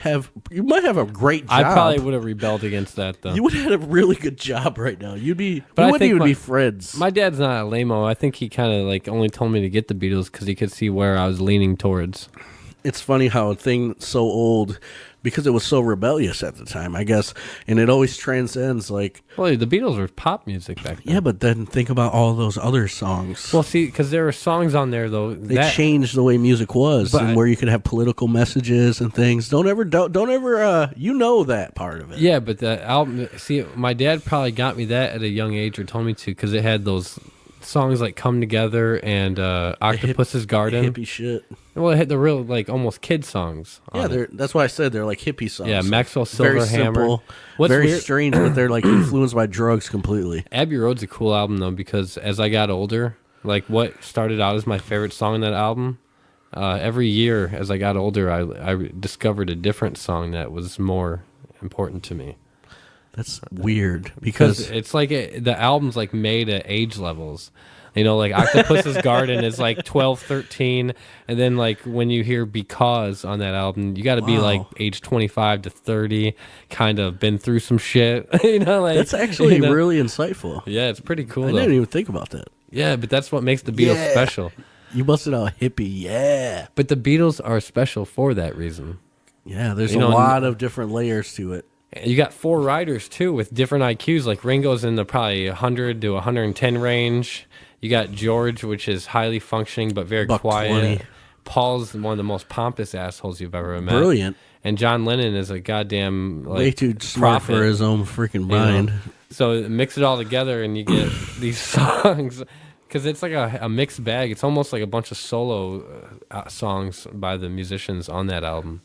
B: you might have a great job.
A: I probably would have rebelled against that, though.
B: You would have a really good job right now. We wouldn't even be friends.
A: My dad's not a lame-o. I think he kind of like only told me to get the Beatles because he could see where I was leaning towards.
B: It's funny how a thing so old, because it was so rebellious at the time, I guess, and it always transcends like.
A: Well, the Beatles were pop music back then.
B: Yeah, but then think about all those other songs.
A: Well, see, because there were songs on there though
B: they changed the way music was, and where you could have political messages and things. Don't ever, you know that part of it.
A: Yeah, but the album. See, my dad probably got me that at a young age, or told me to, because it had those songs like "Come Together" and "Octopus's Garden."
B: Hippie shit.
A: Well, it had the real like almost kid songs.
B: Yeah, that's why I said they're like hippie songs.
A: Yeah, Maxwell
B: very
A: Silverhammer.
B: Simple, very strange, but they're like influenced by drugs completely.
A: Abbey Road's a cool album though, because as I got older, like what started out as my favorite song on that album, every year as I got older, I discovered a different song that was more important to me.
B: That's weird because
A: it's like the album's like made at age levels. You know, like Octopus's Garden is like 12, 13. And then like when you hear Because on that album, you got to be like age 25 to 30, kind of been through some shit. You know, like
B: that's actually really insightful.
A: Yeah, it's pretty cool.
B: I didn't even think about that.
A: Yeah, but that's what makes the Beatles special.
B: You busted out hippie, yeah.
A: But the Beatles are special for that reason.
B: Yeah, there's a lot of different layers to it.
A: You got 4 writers too with different IQs. Like Ringo's in the probably 100 to 110 range. You got George, which is highly functioning but very quiet. 20. Paul's one of the most pompous assholes you've ever met.
B: Brilliant.
A: And John Lennon is a goddamn
B: way too smart for his own freaking mind.
A: You know? So mix it all together and you get these songs, because it's like a mixed bag. It's almost like a bunch of solo songs by the musicians on that album.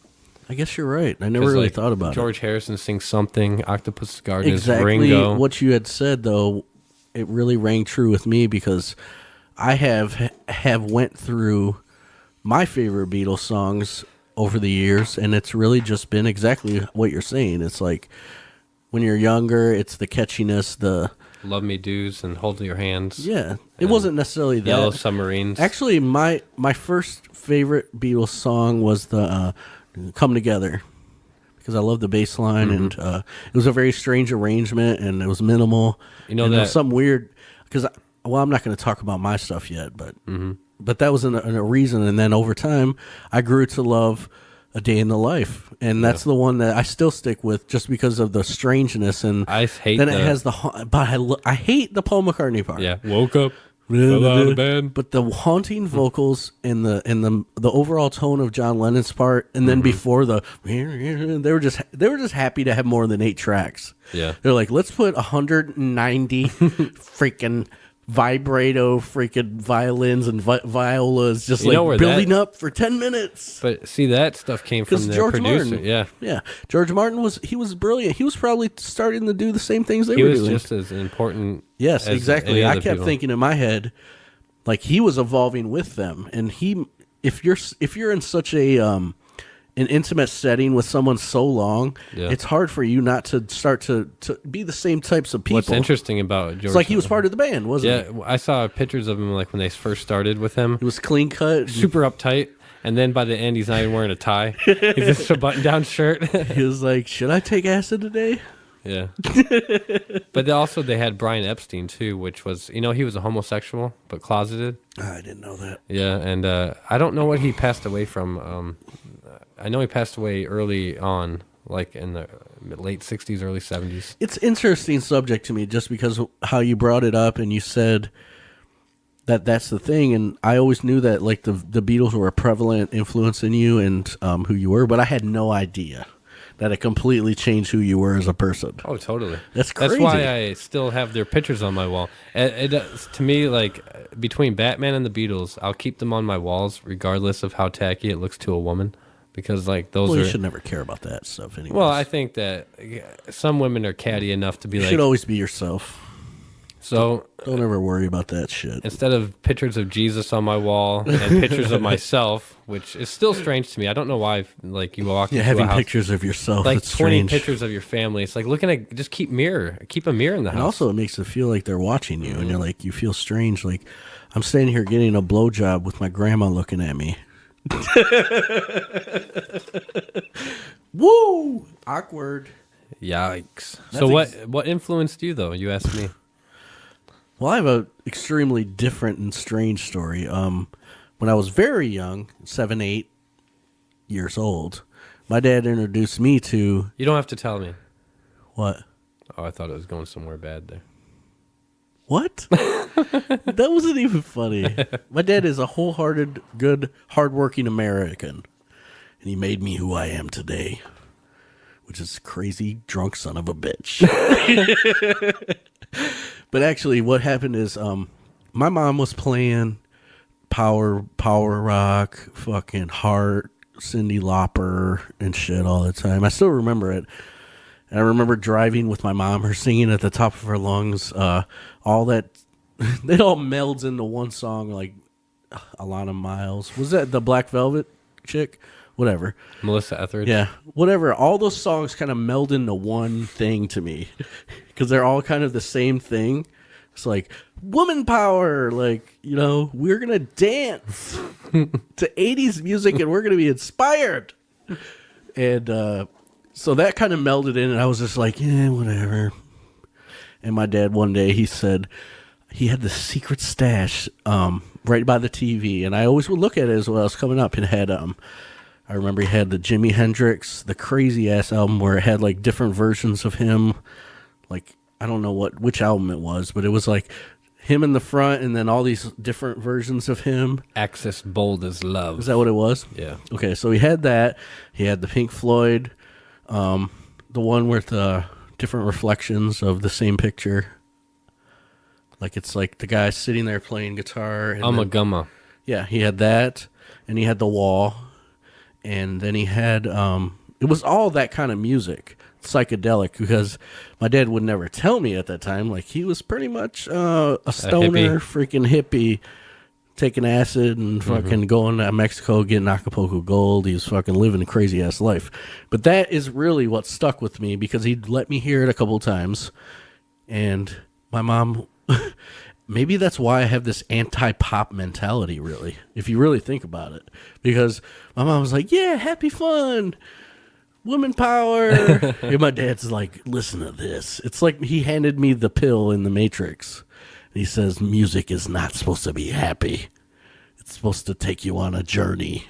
B: I guess you're right. I never really thought about
A: George Harrison sings something. Octopus's Garden is
B: Ringo.
A: Exactly
B: what you had said, though, it really rang true with me, because I have went through my favorite Beatles songs over the years, and it's really just been exactly what you're saying. It's like when you're younger, it's the catchiness, the
A: Love Me Do's and Hold Your Hands.
B: Yeah, it wasn't necessarily that.
A: Yellow Submarines.
B: Actually, my first favorite Beatles song was the Come Together, because I love the bass line, and it was a very strange arrangement, and it was minimal.
A: You know,
B: and
A: that
B: it was something weird, because I'm not going to talk about my stuff yet, but that was a reason. And then over time, I grew to love A Day in the Life, and that's the one that I still stick with, just because of the strangeness. And
A: I hate
B: then it has but I hate the Paul McCartney part.
A: Yeah, woke up. Fell out of bed.
B: But the haunting vocals and the overall tone of John Lennon's part, and then before they were just happy to have more than 8 tracks.
A: Yeah,
B: they're like, let's put 190 freaking vibrato freaking violins and violas just
A: You know where
B: building up for 10 minutes.
A: But see, that stuff came from the
B: George
A: producer.
B: Martin,
A: Yeah.
B: George Martin was brilliant. He was probably starting to do the same things they
A: He
B: were
A: was
B: doing.
A: just as important.
B: Yes,
A: as
B: exactly.
A: any
B: I
A: other
B: kept
A: people.
B: thinking in my head, like he was evolving with them, and if you're in such an intimate setting with someone so long, it's hard for you not to start to be the same types of people.
A: What's interesting about George?
B: It's like he was part of the band, wasn't he?
A: Yeah, I saw pictures of him like when they first started with him.
B: He was clean cut,
A: Super uptight, and then by the end, he's not even wearing a tie. He's just a button-down shirt.
B: He was like, "Should I take acid today?"
A: Yeah. But they had Brian Epstein too, which was, he was a homosexual but closeted.
B: I didn't know that.
A: Yeah, and I don't know what he passed away from. I know he passed away early on, like in the late 60s, early 70s.
B: It's an interesting subject to me just because of how you brought it up and you said that's the thing. And I always knew that like the Beatles were a prevalent influence in you and who you were, but I had no idea that it completely changed who you were as a person.
A: Oh, totally.
B: That's crazy.
A: That's why I still have their pictures on my wall. To me, like, between Batman and the Beatles, I'll keep them on my walls regardless of how tacky it looks to a woman. Because, like, those
B: you
A: are...
B: should never care about that stuff anyway.
A: Well, I think that some women are catty enough to be
B: you
A: like...
B: should always be yourself.
A: So...
B: Don't ever worry about that shit.
A: Instead of pictures of Jesus on my wall and pictures of myself, which is still strange to me. I don't know why, like, you walk into
B: having
A: a house...
B: pictures of yourself,
A: like
B: that's
A: 20
B: strange.
A: pictures of your family. It's like looking at... Just keep a mirror in the house.
B: And also, it makes it feel like they're watching you, and you're like, you feel strange. Like, I'm standing here getting a blowjob with my grandma looking at me. Woo! Awkward.
A: Yikes. So what influenced you, though? You asked me.
B: Well, I have an extremely different and strange story. When I was very young, 7, 8 years old, my dad introduced me to...
A: You don't have to tell me.
B: What?
A: Oh, I thought it was going somewhere bad there.
B: What? That wasn't even funny. My dad is a wholehearted, good, hardworking American. And he made me who I am today. Which is crazy, drunk son of a bitch. But actually, what happened is my mom was playing power rock, fucking Heart, Cyndi Lauper, and shit all the time. I still remember it. And I remember driving with my mom, her singing at the top of her lungs, all that. It all melds into one song, like Alana Miles. Was that the Black Velvet chick? Whatever.
A: Melissa Etheridge.
B: Yeah, whatever. All those songs kind of meld into one thing to me because they're all kind of the same thing. It's like woman power, like, we're going to dance to 80s music and we're going to be inspired. And so that kind of melded in, and I was just like, yeah, whatever. And my dad one day, he said he had the secret stash right by the TV, and I always would look at it as well. I was coming up and had I remember he had the Jimi Hendrix, the crazy ass album where it had like different versions of him. Like, I don't know which album it was, but it was like him in the front and then all these different versions of him.
A: Axis Bold as Love.
B: Is that what it was?
A: Yeah.
B: Okay, so he had that. He had the Pink Floyd, the one with different reflections of the same picture. Like, it's like the guy sitting there playing guitar. And
A: Gumma.
B: Yeah, he had that, and he had The Wall. And then he had, it was all that kind of music, psychedelic, because my dad would never tell me at that time. Like, he was pretty much a stoner, freaking hippie, taking acid and fucking going to Mexico, getting Acapulco Gold. He was fucking living a crazy-ass life. But that is really what stuck with me, because he'd let me hear it a couple times. And my mom... Maybe that's why I have this anti-pop mentality, really, if you really think about it. Because my mom was like, yeah, happy fun, woman power. And my dad's like, listen to this. It's like he handed me the pill in the Matrix. And he says, music is not supposed to be happy. It's supposed to take you on a journey.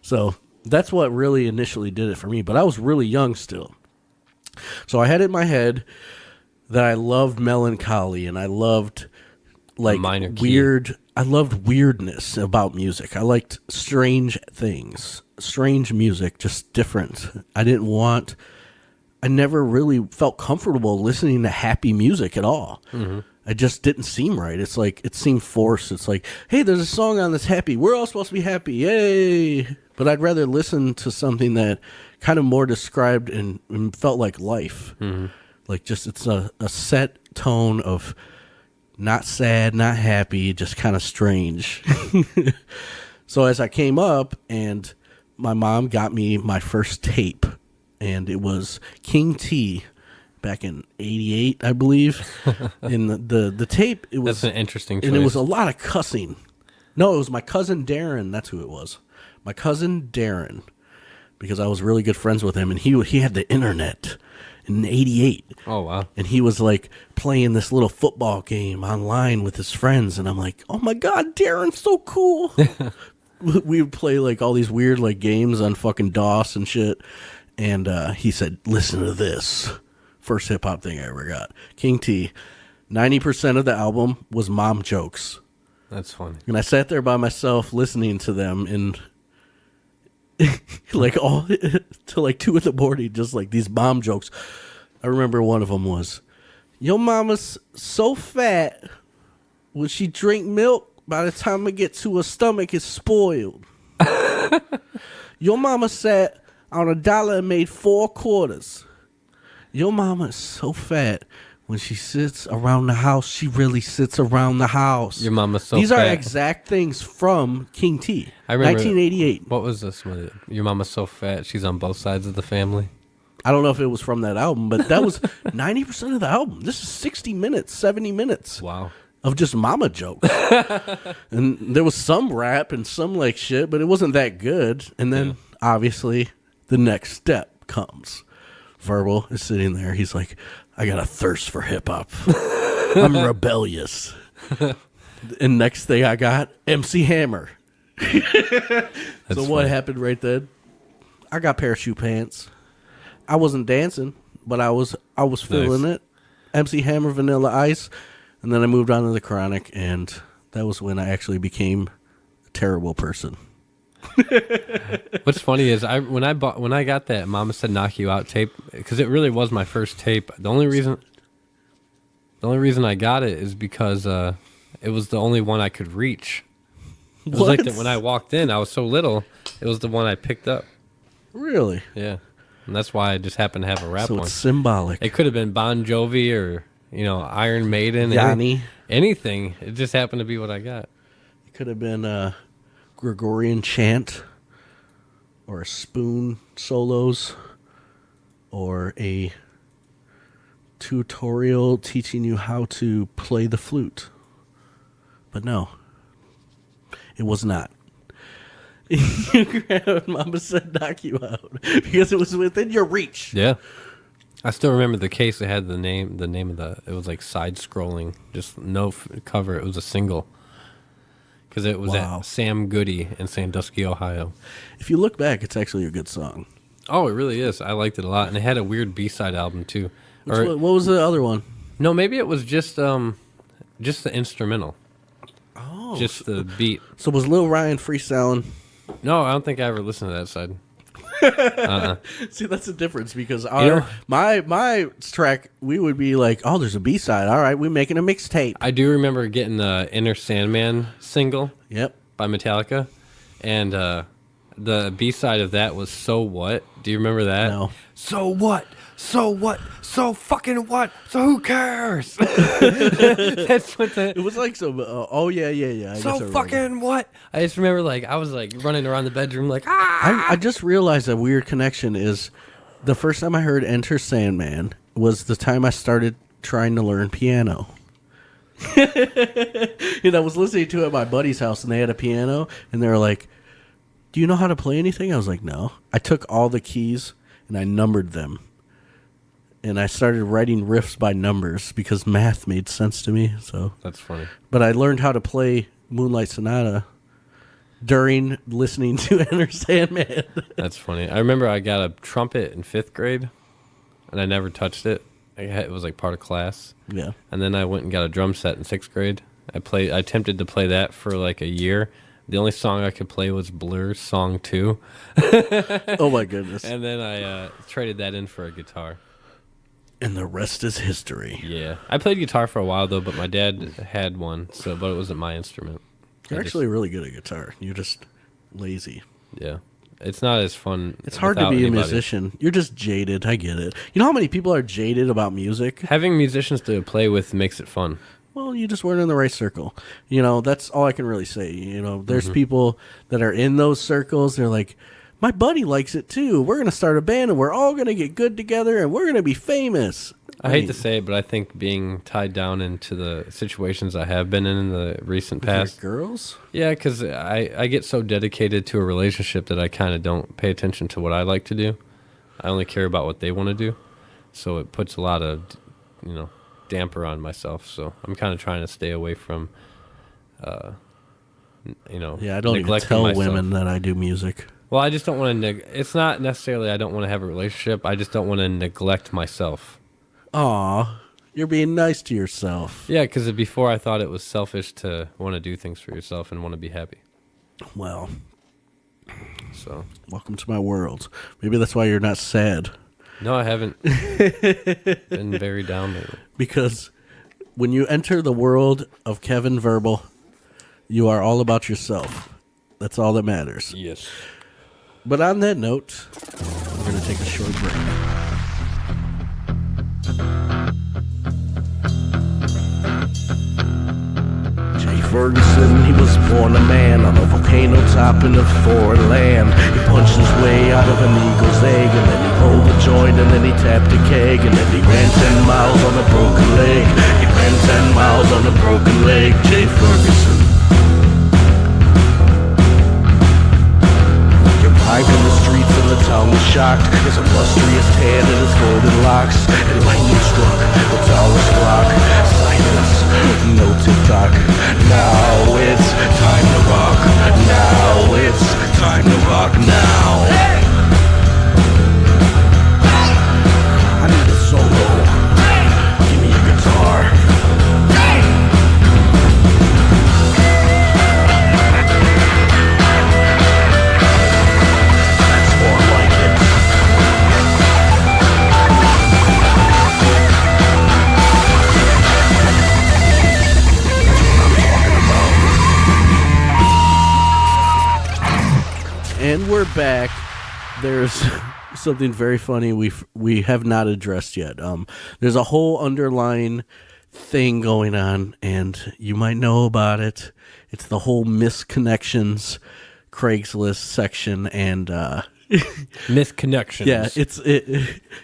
B: So that's what really initially did it for me. But I was really young still. So I had it in my head that I loved melancholy and I loved... like weird, I loved weirdness about music. I liked strange things, strange music, just different. I never really felt comfortable listening to happy music at all. it just didn't seem right. It's like it seemed forced. It's like, hey, there's a song on that's happy. We're all supposed to be happy. Yay. But I'd rather listen to something that kind of more described and felt like life. Mm-hmm. Like just it's a set tone of not sad, not happy, just kind of strange. So as I came up, and my mom got me my first tape, and it was King T back in '88, I believe. And the tape, it was
A: That's an interesting choice.
B: and it was a lot of cussing. No, it was my cousin Darren. That's who it was. My cousin Darren, because I was really good friends with him, and he had the internet in '88.
A: Oh, wow.
B: And he was like playing this little football game online with his friends, and I'm like, oh my god, Darren's so cool. We would play like all these weird like games on fucking DOS and shit. And he said, listen to this. First hip hop thing I ever got. King T. 90% of the album was mom jokes.
A: That's funny.
B: And I sat there by myself listening to them, and like all till like 2 in the morning, just like these mom jokes. I remember one of them was, your mama's so fat when she drink milk, by the time it gets to her stomach, it's spoiled. Your mama sat on $1 and made 4 quarters. Your mama is so fat when she sits around the house, she really sits around the house.
A: Your mama's so
B: These
A: fat.
B: are exact things from King T.
A: I remember
B: 1988.
A: What was this one? Your mama's so fat, she's on both sides of the family.
B: I don't know if it was from that album, but that was 90% of the album. This is 60 minutes, 70 minutes.
A: Wow.
B: Of just mama jokes. And there was some rap and some like shit, but it wasn't that good. And then obviously the next step comes. Vherbal is sitting there. He's like, I got a thirst for hip hop. I'm rebellious. And next thing I got, MC Hammer. So what
A: funny.
B: happened right then? I got parachute pants. I wasn't dancing, but I was feeling it. MC Hammer, Vanilla Ice. And then I moved on to the Chronic, and that was when I actually became a terrible person.
A: What's funny is when I got that Mama Said Knock You Out tape, because it really was my first tape. The only reason I got it is because it was the only one I could reach. It was like that when I walked in, I was so little, it was the one I picked up.
B: Really?
A: Yeah. And that's why I just happened to have a rap
B: So
A: one.
B: it's symbolic.
A: It could have been Bon Jovi or, Iron Maiden.
B: Yanni.
A: Anything. It just happened to be what I got.
B: It could have been Gregorian chant, or a spoon solos, or a tutorial teaching you how to play the flute. But no, it was not. You grabbed Mama Said Knock You Out because it was within your reach.
A: Yeah. I still remember the case. It had the name of it was like side scrolling, just no cover. It was a single. Because it was
B: Wow.
A: at Sam Goody in Sandusky, Ohio.
B: If you look back, it's actually a good song.
A: Oh, it really is. I liked it a lot. And it had a weird B-side album, too.
B: What was the other one?
A: No, maybe it was just the instrumental.
B: Oh.
A: Just the beat.
B: So was Lil Ryan freestyling?
A: No, I don't think I ever listened to that side.
B: See, that's the difference because
A: know-
B: my track, we would be like, oh, there's a B-side. All right, we're making a mixtape.
A: I do remember getting the Inner Sandman single
B: Yep.
A: by Metallica. And the B-side of that was So What? Do you remember that?
B: No.
A: So what? So what? So fucking what? So who cares? That's what
B: It was like some, oh, yeah. I guess I
A: so
B: remember.
A: fucking what? I just remember I was running around the bedroom ah!
B: I just realized a weird connection is the first time I heard Enter Sandman was the time I started trying to learn piano. And I was listening to it at my buddy's house, and they had a piano, and they were like, do you know how to play anything? I was like, no. I took all the keys, and I numbered them. And I started writing riffs by numbers because math made sense to me. So,
A: That's funny.
B: but I learned how to play Moonlight Sonata during listening to Enter Sandman.
A: That's funny. I remember I got a trumpet in 5th grade, and I never touched it. It was like part of class.
B: Yeah.
A: And then I went and got a drum set in 6th grade. I attempted to play that for like a year. The only song I could play was Blur's Song 2.
B: Oh my goodness.
A: And then I traded that in for a guitar.
B: And the rest is history.
A: Yeah. I played guitar for a while, though, but my dad had one, but it wasn't my instrument.
B: You're actually really good at guitar. You're just lazy.
A: Yeah. It's not as fun.
B: It's hard to be a musician. You're just jaded. I get it. You know how many people are jaded about music?
A: Having musicians to play with makes it fun.
B: Well, you just weren't in the right circle. That's all I can really say. There's people that are in those circles. They're like, my buddy likes it too. We're going to start a band and we're all going to get good together and we're going to be famous.
A: I hate to say it, but I think being tied down into the situations I have been in the recent past.
B: Girls?
A: Yeah, because I get so dedicated to a relationship that I kind of don't pay attention to what I like to do. I only care about what they want to do. So it puts a lot of, damper on myself. So I'm kind of trying to stay away from,
B: Yeah, I don't even tell women that I do music.
A: Well, I just don't want to. It's not necessarily I don't want to have a relationship. I just don't want to neglect myself.
B: Aw, you're being nice to yourself.
A: Yeah, because before I thought it was selfish to want to do things for yourself and want to be happy.
B: Well,
A: so
B: welcome to my world. Maybe that's why you're not sad.
A: No, I haven't been very down lately.
B: Because when you enter the world of Kevin Vherbal, you are all about yourself. That's all that matters.
A: Yes.
B: But on that note, we're going to take a short break. Jay Ferguson, he was born a man on a volcano top in a foreign land. He punched his way out of an eagle's egg, and then he pulled a joint, and then he tapped a keg, and then he ran 10 miles on a broken leg. He ran 10 miles on a broken leg. Jay Ferguson. Arrived in the streets and the town was shocked. His illustrious tan and his golden locks. And lightning struck the tallest clock. Silence, no tick-tock. Now it's time to rock. Now it's time to rock now. I need a solo. Give me a guitar. And we're back. There's something very funny we have not addressed yet. There's a whole underlying thing going on, and you might know about it. It's the whole misconnections Craigslist section, and
A: misconnections.
B: Yeah,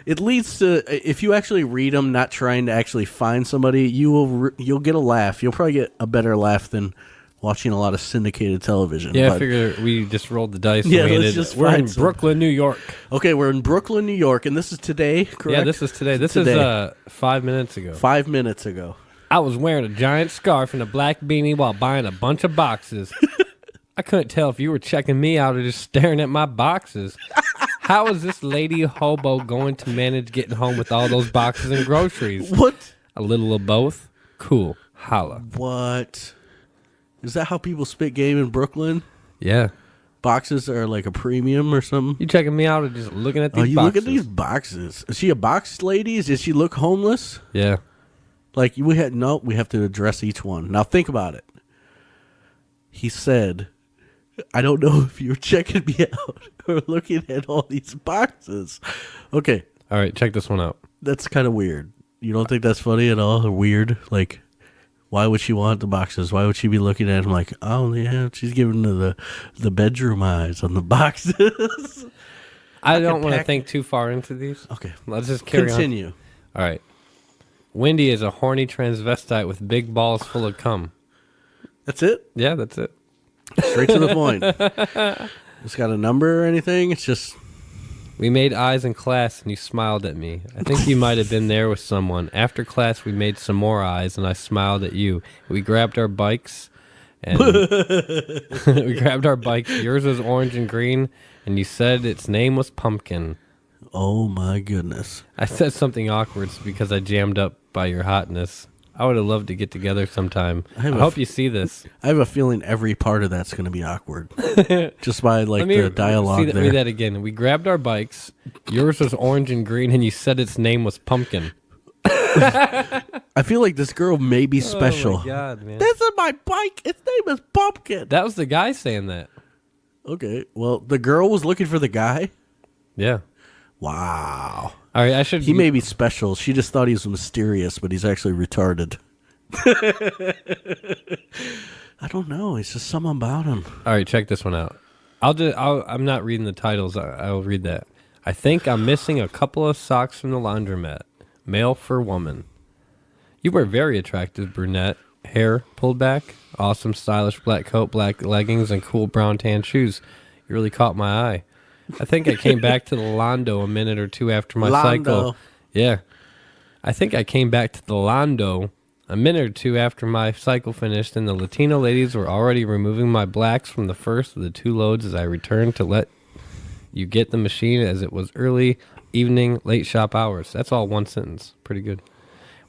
B: it leads to, if you actually read them, not trying to actually find somebody, you'll get a laugh. You'll probably get a better laugh than watching a lot of syndicated television.
A: Yeah, I figure we just rolled the dice.
B: Yeah,
A: we're in Brooklyn, New York.
B: Okay, we're in Brooklyn, New York, and this is today, correct?
A: Yeah, this is today. This is 5 minutes ago.
B: 5 minutes ago.
A: I was wearing a giant scarf and a black beanie while buying a bunch of boxes. I couldn't tell if you were checking me out or just staring at my boxes. How is this lady hobo going to manage getting home with all those boxes and groceries?
B: What?
A: A little of both? Cool. Holla.
B: What? Is that how people spit game in Brooklyn?
A: Yeah.
B: Boxes are like a premium or something?
A: You checking me out or just looking at these boxes?
B: Oh, you look at these boxes. Is she a box lady? Does she look homeless?
A: Yeah.
B: Like, we have to address each one. Now, think about it. He said, I don't know if you're checking me out or looking at all these boxes. Okay.
A: All right, check this one out.
B: That's kind of weird. You don't think that's funny at all or weird? Like, why would she want the boxes? Why would she be looking at them like, oh, yeah, she's giving the bedroom eyes on the boxes?
A: I don't want to think too far into these.
B: Okay.
A: Let's just continue on. All right. Wendy is a horny transvestite with big balls full of cum.
B: That's it?
A: Yeah, that's it.
B: Straight to the point. It's got a number or anything? It's just...
A: We made eyes in class and you smiled at me. I think you might have been there with someone. After class, we made some more eyes and I smiled at you. We grabbed our bikes and Yours was orange and green, and you said its name was Pumpkin.
B: Oh my goodness.
A: I said something awkward because I jammed up by your hotness. I would have loved to get together sometime. I hope you see this.
B: I have a feeling every part of that's going to be awkward. Just by the dialogue there.
A: Read that again. We grabbed our bikes. Yours was orange and green, and you said its name was Pumpkin.
B: I feel like this girl may be special.
A: Oh my God, man.
B: This is my bike. Its name is Pumpkin.
A: That was the guy saying that.
B: Okay, well, the girl was looking for the guy.
A: Yeah.
B: Wow.
A: All right, I should.
B: He may be special. She just thought he was mysterious, but he's actually retarded. I don't know. It's just something about him.
A: All right, check this one out. I'm not reading the titles. I'll read that. I think I'm missing a couple of socks from the laundromat. Male for woman. You were very attractive, brunette. Hair pulled back. Awesome, stylish black coat, black leggings, and cool brown tan shoes. You really caught my eye. I think I came back to the Londo a minute or two after my cycle. Yeah. I think I came back to the Londo a minute or two after my cycle finished, and the Latino ladies were already removing my blacks from the first of the two loads as I returned to let you get the machine, as it was early evening, late shop hours. That's all one sentence. Pretty good.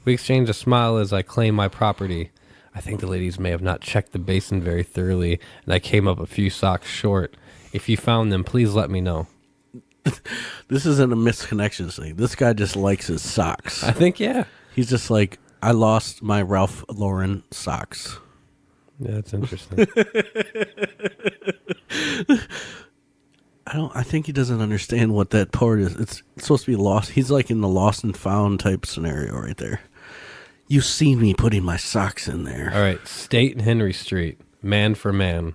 A: We exchanged a smile as I claimed my property. I think the ladies may have not checked the basin very thoroughly, and I came up a few socks short. If you found them, please let me know.
B: This isn't a misconnection thing. This guy just likes his socks.
A: I think, yeah.
B: He's just like, I lost my Ralph Lauren socks.
A: Yeah, that's interesting.
B: I think he doesn't understand what that part is. It's supposed to be lost. He's like in the lost and found type scenario right there. You've seen me putting my socks in there.
A: All right, State and Henry Street, man for man.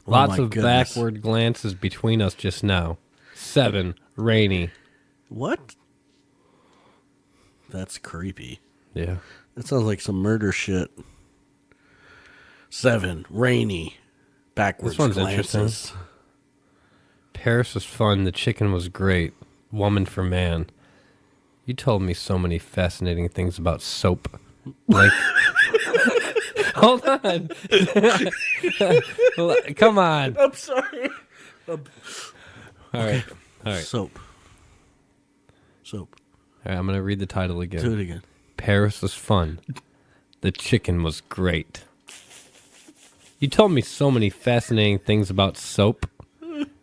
A: Lots of backward glances between us just now. 7, rainy.
B: What? That's creepy.
A: Yeah.
B: That sounds like some murder shit. 7, rainy. Backwards
A: This one's
B: glances.
A: interesting. Paris was fun. The chicken was great. Woman for man. You told me so many fascinating things about soap. Like, hold on. Come on.
B: I'm sorry.
A: All right.
B: Soap.
A: All right, I'm going to read the title again.
B: Do it again.
A: Paris was fun. The chicken was great. You told me so many fascinating things about soap,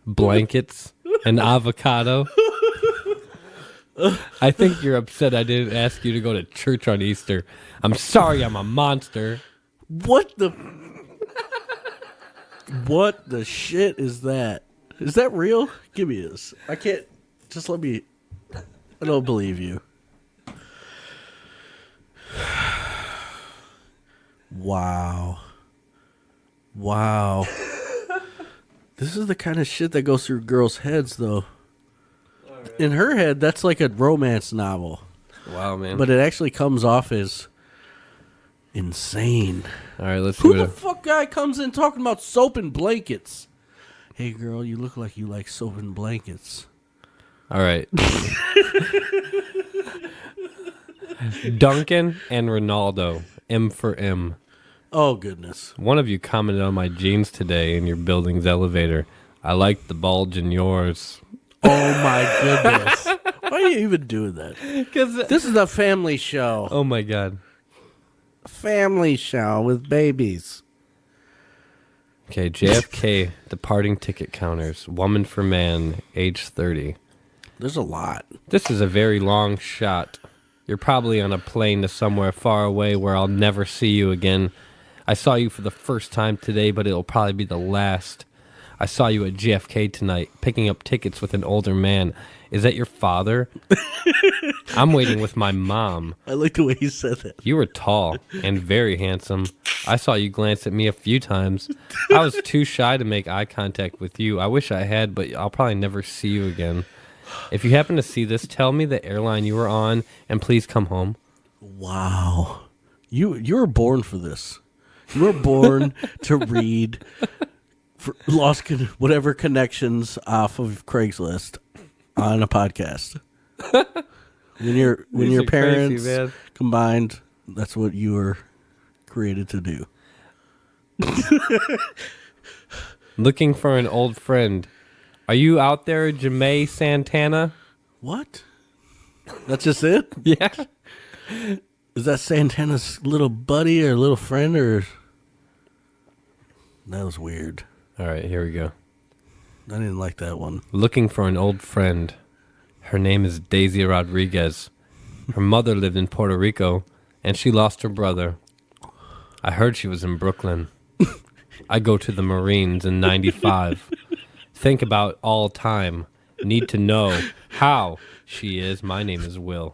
A: blankets, and avocado. I think you're upset I didn't ask you to go to church on Easter. I'm sorry I'm a monster.
B: What the... What the shit is that? Is that real? Give me this. I can't... Just let me... I don't believe you. Wow. This is the kind of shit that goes through girls' heads, though. In her head, that's like a romance novel.
A: Wow, man.
B: But it actually comes off as insane.
A: All right, let's
B: Who
A: do
B: the
A: it.
B: fuck guy comes in talking about soap and blankets? Hey, girl, you look like you like soap and blankets.
A: All right. Duncan and Ronaldo. M for M.
B: Oh, goodness.
A: One of you commented on my jeans today in your building's elevator. I like the bulge in yours.
B: Oh, my goodness. Why are you even doing that?
A: Because
B: This is a family show.
A: oh my god.
B: Family show with babies.
A: Okay, JFK departing ticket counters. Woman for man, age 30.
B: There's a lot.
A: This is a very long shot. You're probably on a plane to somewhere far away where I'll never see you again. I saw you for the first time today, but it'll probably be the last. I saw you at JFK tonight, picking up tickets with an older man. Is that your father? I'm waiting with my mom.
B: I like the way you said that.
A: You were tall and very handsome. I saw you glance at me a few times. I was too shy to make eye contact with you. I wish I had, but I'll probably never see you again. If you happen to see this, tell me the airline you were on, and please come home.
B: Wow. You were born for this. You were born to read for whatever connections off of Craigslist on a podcast. When your
A: are
B: parents
A: crazy, man.
B: combined, that's what you were created to do.
A: Looking for an old friend. Are you out there, Jamae Santana?
B: What? That's just it?
A: Yeah.
B: Is that Santana's little buddy or little friend or? That was weird.
A: All right, here we go.
B: I didn't like that one.
A: Looking for an old friend. Her name is Daisy Rodriguez. Her mother lived in Puerto Rico, and she lost her brother. I heard she was in Brooklyn. I go to the Marines in 95. Think about all time. Need to know how she is. My name is Will.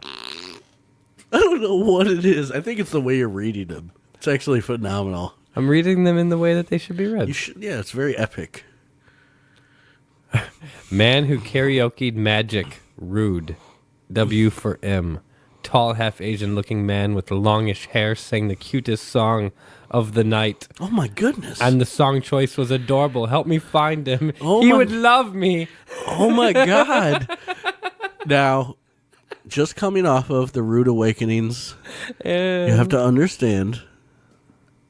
B: I don't know what it is. I think it's the way you're reading them. It's actually phenomenal.
A: I'm reading them in the way that they should be read.
B: Yeah, it's very epic.
A: Man who karaoke'd Magic, rude. W for M. Tall, half-Asian looking man with longish hair sang the cutest song of the night.
B: Oh my goodness.
A: And the song choice was adorable. Help me find him.
B: Oh
A: He
B: my-
A: would love me.
B: Oh my God. Now, just coming off of the Rude Awakenings, you have to understand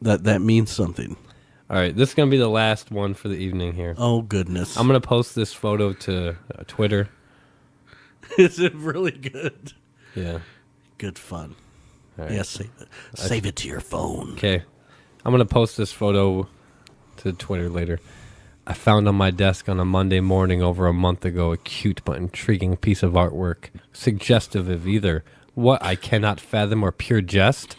B: that means something.
A: All right, this is going to be the last one for the evening here.
B: Oh goodness.
A: I'm going to post this photo to Twitter.
B: Is it really good?
A: Yeah.
B: Good fun.
A: All right.
B: Yeah, save it to your phone.
A: Okay. I'm going to post this photo to Twitter later. I found on my desk on a Monday morning over a month ago a cute but intriguing piece of artwork, suggestive of either what I cannot fathom or pure jest.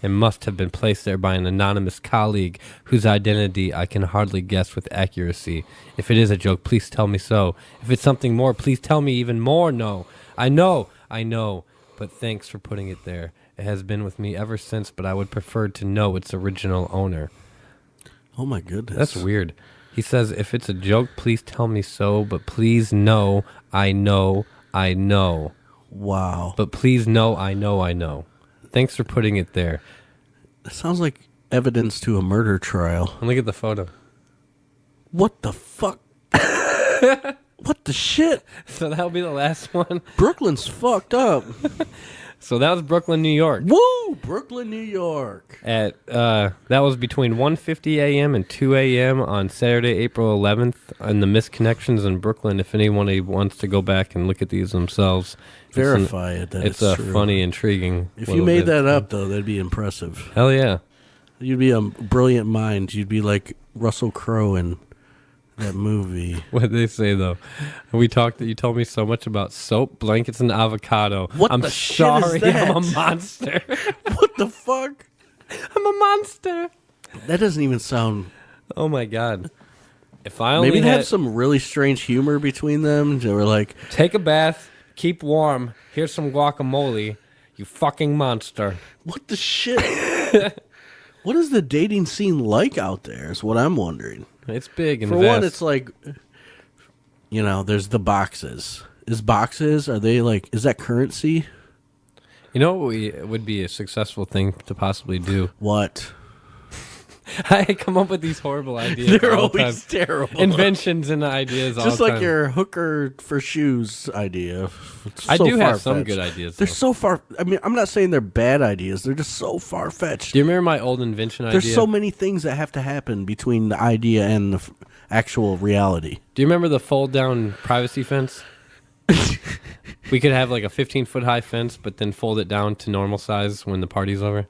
A: It must have been placed there by an anonymous colleague whose identity I can hardly guess with accuracy. If it is a joke, please tell me so. If it's something more, please tell me even more. No. I know, but thanks for putting it there. It has been with me ever since, but I would prefer to know its original owner.
B: Oh my goodness.
A: That's weird. He says, if it's a joke, please tell me so, but please know, I know.
B: Wow.
A: But please know, I know. Thanks for putting it there.
B: That sounds like evidence to a murder trial.
A: And look at the photo.
B: What the fuck? What the shit?
A: So that'll be the last one.
B: Brooklyn's fucked up.
A: So that was Brooklyn, New York.
B: Woo! Brooklyn, New York.
A: At that was between 1:50 a.m. and 2 a.m. on Saturday, April 11th, and the misconnections in Brooklyn. If anyone wants to go back and look at these themselves,
B: Verify it. That
A: it's
B: it's
A: a
B: true.
A: funny, intriguing.
B: If you
A: little
B: made
A: bit.
B: that up, though, that'd be impressive.
A: Hell yeah!
B: You'd be a brilliant mind. You'd be like Russell Crowe in that movie.
A: What did they say though? You told me so much about soap, blankets, and avocado.
B: What
A: I'm
B: the shit is
A: sorry,
B: that?
A: I'm a monster.
B: What the fuck?
A: I'm a monster.
B: That doesn't even sound.
A: Oh my god! If I only
B: Maybe they
A: had
B: have some really strange humor between them. They were like,
A: take a bath, keep warm. Here's some guacamole. You fucking monster.
B: what the shit? What is the dating scene like out there is what I'm wondering.
A: It's big and
B: For
A: vast.
B: one, it's like, there's the boxes. Is that currency?
A: You know what would be a successful thing to possibly do?
B: What?
A: I come up with these horrible ideas.
B: They're
A: all the
B: always
A: time.
B: terrible.
A: Inventions and ideas all
B: Just
A: the
B: like
A: time.
B: your hooker for shoes idea. It's
A: I
B: so
A: do have some
B: far-fetched.
A: good ideas.
B: They're
A: though.
B: so far. I mean, I'm not saying they're bad ideas. They're just so far fetched.
A: Do you remember my old invention idea?
B: There's so many things that have to happen between the idea and the actual reality.
A: Do you remember the fold-down privacy fence? We could have like a 15-foot high fence, but then fold it down to normal size when the party's over.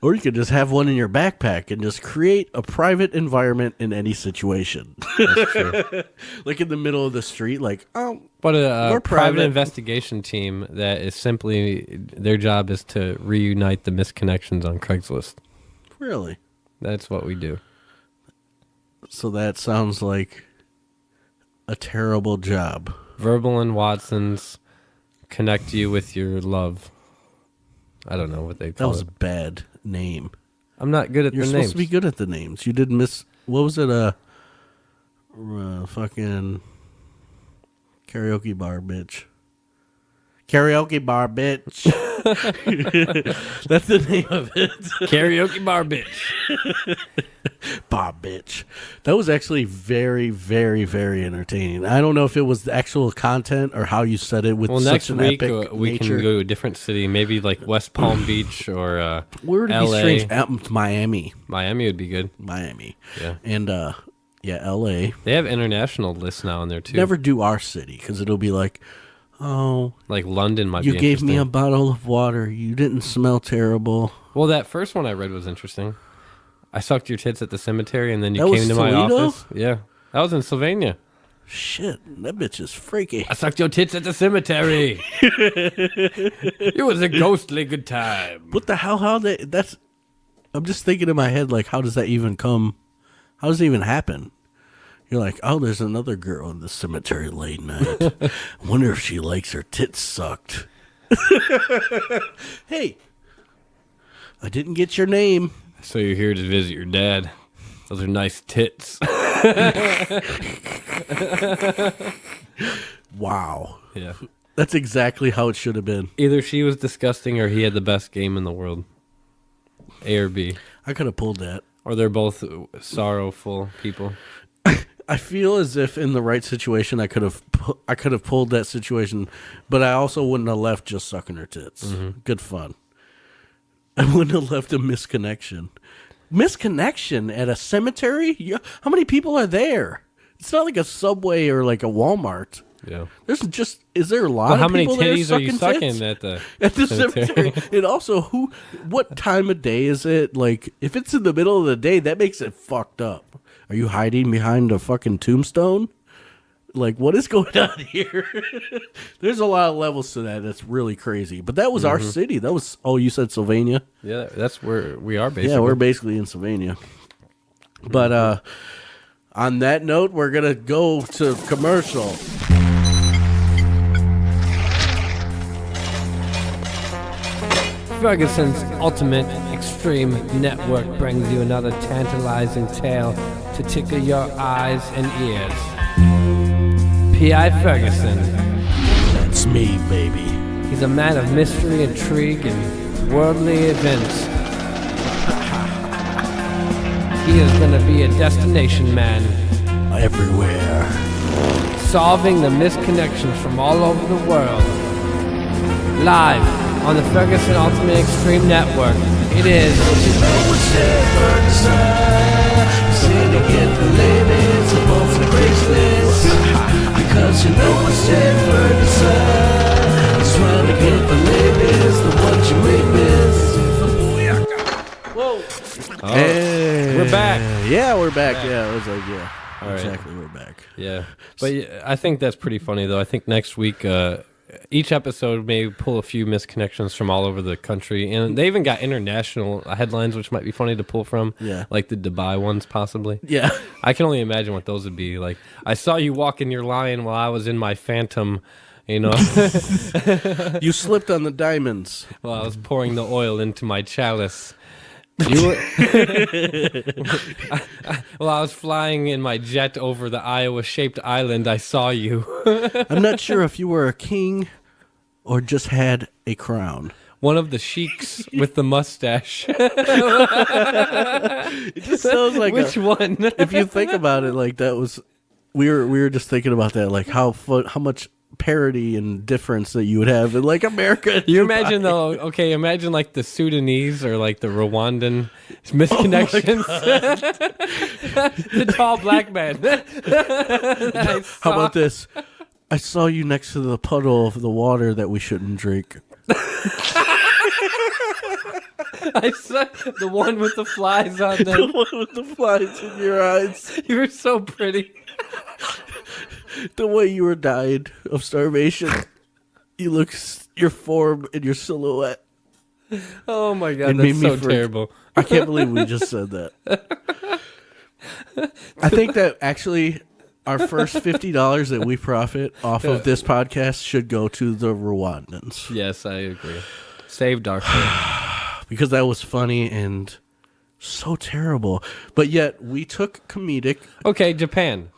B: Or you could just have one in your backpack and just create a private environment in any situation.
A: That's true.
B: Like in the middle of the street, like, oh,
A: But a
B: We're
A: private
B: private.
A: investigation team that is simply, their job is to reunite the misconnections on Craigslist.
B: really?
A: That's what we do.
B: So that sounds like a terrible job.
A: Vherbal and Watson's connect you with your love. I don't know what they
B: That
A: call
B: was a
A: it.
B: bad name.
A: I'm not good at
B: You're
A: the
B: supposed
A: names.
B: to be good at the names. You did miss. What was it? Fucking karaoke bar, bitch. Karaoke bar, bitch. That's the name of it.
A: Karaoke bar bitch.
B: Bar, bitch. That was actually very, very, very entertaining. I don't know if it was the actual content or how you said it with
A: Well,
B: such
A: next
B: an
A: week
B: epic
A: we
B: nature.
A: can go to a different city, maybe like West Palm Beach or
B: Where would it
A: LA.
B: be strange? Miami.
A: Miami would be good.
B: Miami.
A: Yeah.
B: And, L.A.
A: They have international lists now in there too.
B: Never do our city because it'll be like, oh,
A: Like London might
B: you
A: be
B: gave me a
A: interesting.
B: bottle of water. You didn't smell terrible.
A: Well, that first one I read was interesting. I sucked your tits at the cemetery and then you
B: That was
A: came to my
B: Toledo?
A: office. Yeah. That was in Sylvania.
B: Shit, that bitch is freaky.
A: I sucked your tits at the cemetery. It was a ghostly good time.
B: What the hell? That's. I'm just thinking in my head, like, how does that even come? How does it even happen? You're like, oh, there's another girl in the cemetery late night. I wonder if she likes her tits sucked. Hey, I didn't get your name.
A: So you're here to visit your dad. Those are nice tits.
B: Wow.
A: Yeah.
B: That's exactly how it should have been.
A: Either she was disgusting or he had the best game in the world. A or B.
B: I could have pulled that.
A: Or they're both sorrowful people.
B: I feel as if in the right situation I could have pulled that situation, but I also wouldn't have left just sucking her tits.
A: Mm-hmm.
B: Good fun. I wouldn't have left a misconnection. Misconnection at a cemetery? How many people are there? It's not like a Subway or like a Walmart.
A: Yeah.
B: Is there a lot
A: Well,
B: of people there
A: how many titties are you
B: sucking
A: sucking
B: tits?
A: at the
B: Cemetery? And also, what time of day is it? Like, if it's in the middle of the day, that makes it fucked up. Are you hiding behind a fucking tombstone? Like, what is going on here? There's a lot of levels to that. That's really crazy. But that was our city. That was, you said Sylvania?
A: Yeah, that's where we are basically.
B: Yeah, we're basically in Sylvania. But on that note, we're going to go to commercial.
A: Ferguson's Ultimate Extreme Network brings you another tantalizing tale to tickle your eyes and ears. P.I. Ferguson.
B: That's me, baby.
A: He's a man of mystery, intrigue, and worldly events. He is going to be a destination man.
B: Everywhere.
A: Solving the misconnections from all over the world. Live on the Ferguson Ultimate Extreme Network. It is.
B: Because you know it's Ted Ferguson. He's trying to get the ladies, the ones you may miss. Whoa.
A: Hey. We're back.
B: Yeah, we're back. Yeah, I was like, yeah.
A: All right.
B: Exactly, we're back.
A: Yeah. But I think that's pretty funny, though. I think next week, each episode may pull a few misconnections from all over the country. And they even got international headlines, which might be funny to pull from.
B: Yeah.
A: Like the Dubai ones, possibly.
B: Yeah.
A: I can only imagine what those would be. Like, I saw you walking your lion while I was in my Phantom, you know.
B: You slipped on the diamonds.
A: While I was pouring the oil into my chalice. You were while I was flying in my jet over the Iowa-shaped island, I saw you.
B: I'm not sure if you were a king or just had a crown.
A: One of the sheiks with the mustache.
B: It just sounds like
A: Which one?
B: If you think about it, like that was, we were just thinking about that, like how much parody and difference that you would have in like America. And
A: You
B: Dubai.
A: imagine though, okay, imagine like the Sudanese or like the Rwandan misconnections. The tall black man.
B: How about this? I saw you next to the puddle of the water that we shouldn't drink.
A: I saw the one with the flies on
B: The
A: them.
B: one with the flies in your eyes.
A: You were so pretty.
B: The way you were dying of starvation. Your form and your silhouette.
A: Oh my god,
B: It made
A: that's
B: me
A: so
B: freak.
A: terrible.
B: I can't believe we just said that. I think that actually our first $50 that we profit off of this podcast should go to the Rwandans.
A: Yes, I agree. Save Darfur.
B: Because that was funny and so terrible. But yet we took comedic
A: Okay, Japan.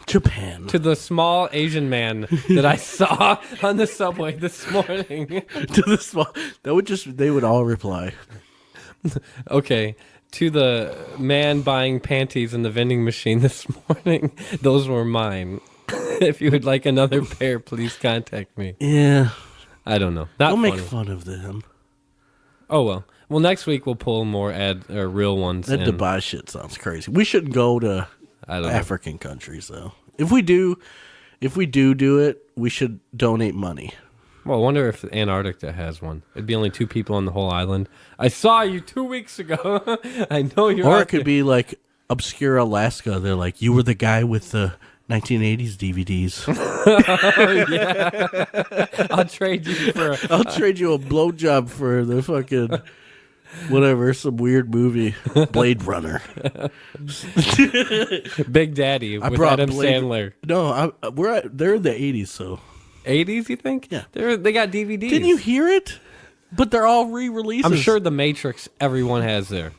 B: Japan.
A: To the small Asian man that I saw on the subway this morning.
B: To the small, they would all reply.
A: Okay, to the man buying panties in the vending machine this morning. Those were mine. If you would like another pair, please contact me.
B: Yeah.
A: I don't know. Not
B: Don't
A: funny.
B: make fun of them.
A: Oh well. Well, next week we'll pull more real ones.
B: That
A: and
B: Dubai shit sounds crazy. We shouldn't go to
A: I don't know.
B: African countries though. If we do it, we should donate money.
A: Well, I wonder if Antarctica has one. It'd be only 2 people on the whole island. I saw you 2 weeks ago. I know you're.
B: Or
A: out
B: it could
A: there.
B: be like obscure Alaska. They're like, you were the guy with the 1980s DVDs.
A: I'll trade you for.
B: I'll trade you a blowjob for the fucking whatever, some weird movie, Blade Runner.
A: Big Daddy with
B: brought
A: Adam
B: Blade-
A: Sandler.
B: No, they're in the 80s, so
A: 80s, you think?
B: Yeah.
A: They got DVDs.
B: didn't you hear it? But they're all re-releases.
A: I'm sure The Matrix everyone has there.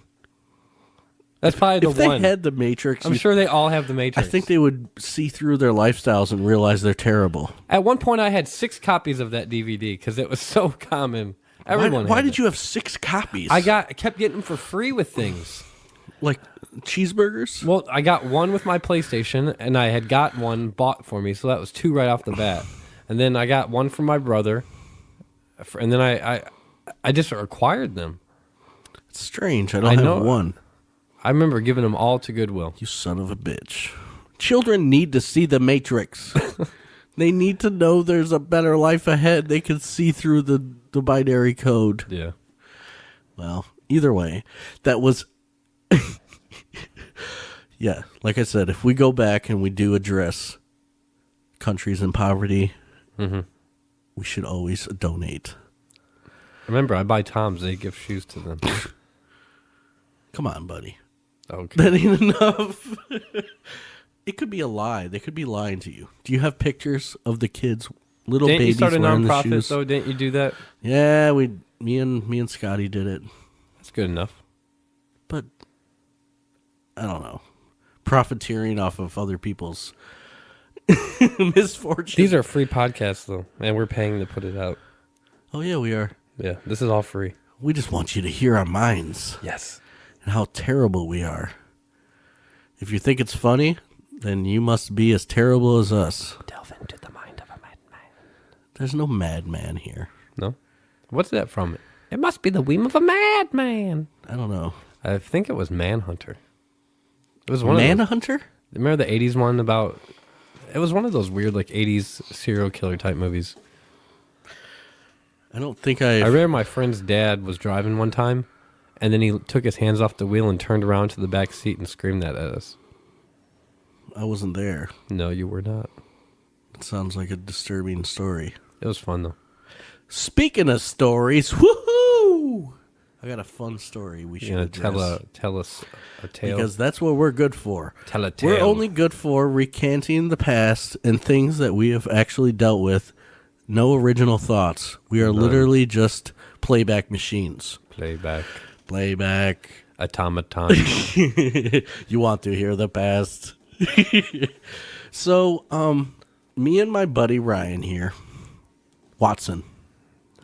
A: That's probably
B: if
A: the
B: they
A: one.
B: had the Matrix,
A: I'm sure they all have The
B: I
A: Matrix.
B: think they would see through their lifestyles and realize they're terrible.
A: At one point, I had 6 copies of that DVD because it was so common. Everyone.
B: Why
A: had
B: did
A: it.
B: you have 6 copies?
A: I kept getting them for free with things.
B: like cheeseburgers.
A: Well, I got one with my PlayStation, and I had got one bought for me, so that was 2 right off the bat. And then I got one from my brother, and then I just acquired them.
B: It's strange. I don't have one.
A: I remember giving them all to Goodwill.
B: You son of a bitch. Children need to see the Matrix. They need to know there's a better life ahead. They can see through the binary code.
A: Yeah.
B: Well, either way, that was... Yeah, like I said, if we go back and we do address countries in poverty, we should always donate.
A: Remember, I buy Toms. They give shoes to them.
B: Come on, buddy.
A: Okay.
B: That ain't enough. It could be a lie. They could be lying to you. Do you have pictures of the kids, little
A: Didn't you
B: babies
A: start a
B: wearing the
A: nonprofit,
B: shoes?
A: though? Didn't you do that?
B: Yeah, me and Scotty did it.
A: That's good enough.
B: But I don't know. Profiteering off of other people's misfortune.
A: These are free podcasts, though, and we're paying to put it out.
B: Oh yeah, we are.
A: Yeah, this is all free.
B: We just want you to hear our minds
A: Yes.
B: and how terrible we are. If you think it's funny, then you must be as terrible as us.
A: Delve into the mind of a madman.
B: There's no madman here.
A: No? What's that from? It must be the whim of a madman.
B: I don't know.
A: I think it was Manhunter. It was one of
B: Manhunter?
A: remember the 80s one about... It was one of those weird, 80s serial killer type movies.
B: I don't think
A: I remember my friend's dad was driving one time, and then he took his hands off the wheel and turned around to the back seat and screamed that at us.
B: I wasn't there.
A: No, you were not.
B: It sounds like a disturbing story.
A: It was fun, though.
B: Speaking of stories, woohoo! I got a fun story we should
A: You're
B: address.
A: going to tell us a tale?
B: Because that's what we're good for.
A: Tell a tale.
B: We're only good for recanting the past and things that we have actually dealt with. No original thoughts. We are literally just playback machines.
A: Playback.
B: Playback.
A: Automaton.
B: You want to hear the past. So, me and my buddy Ryan here, Watson.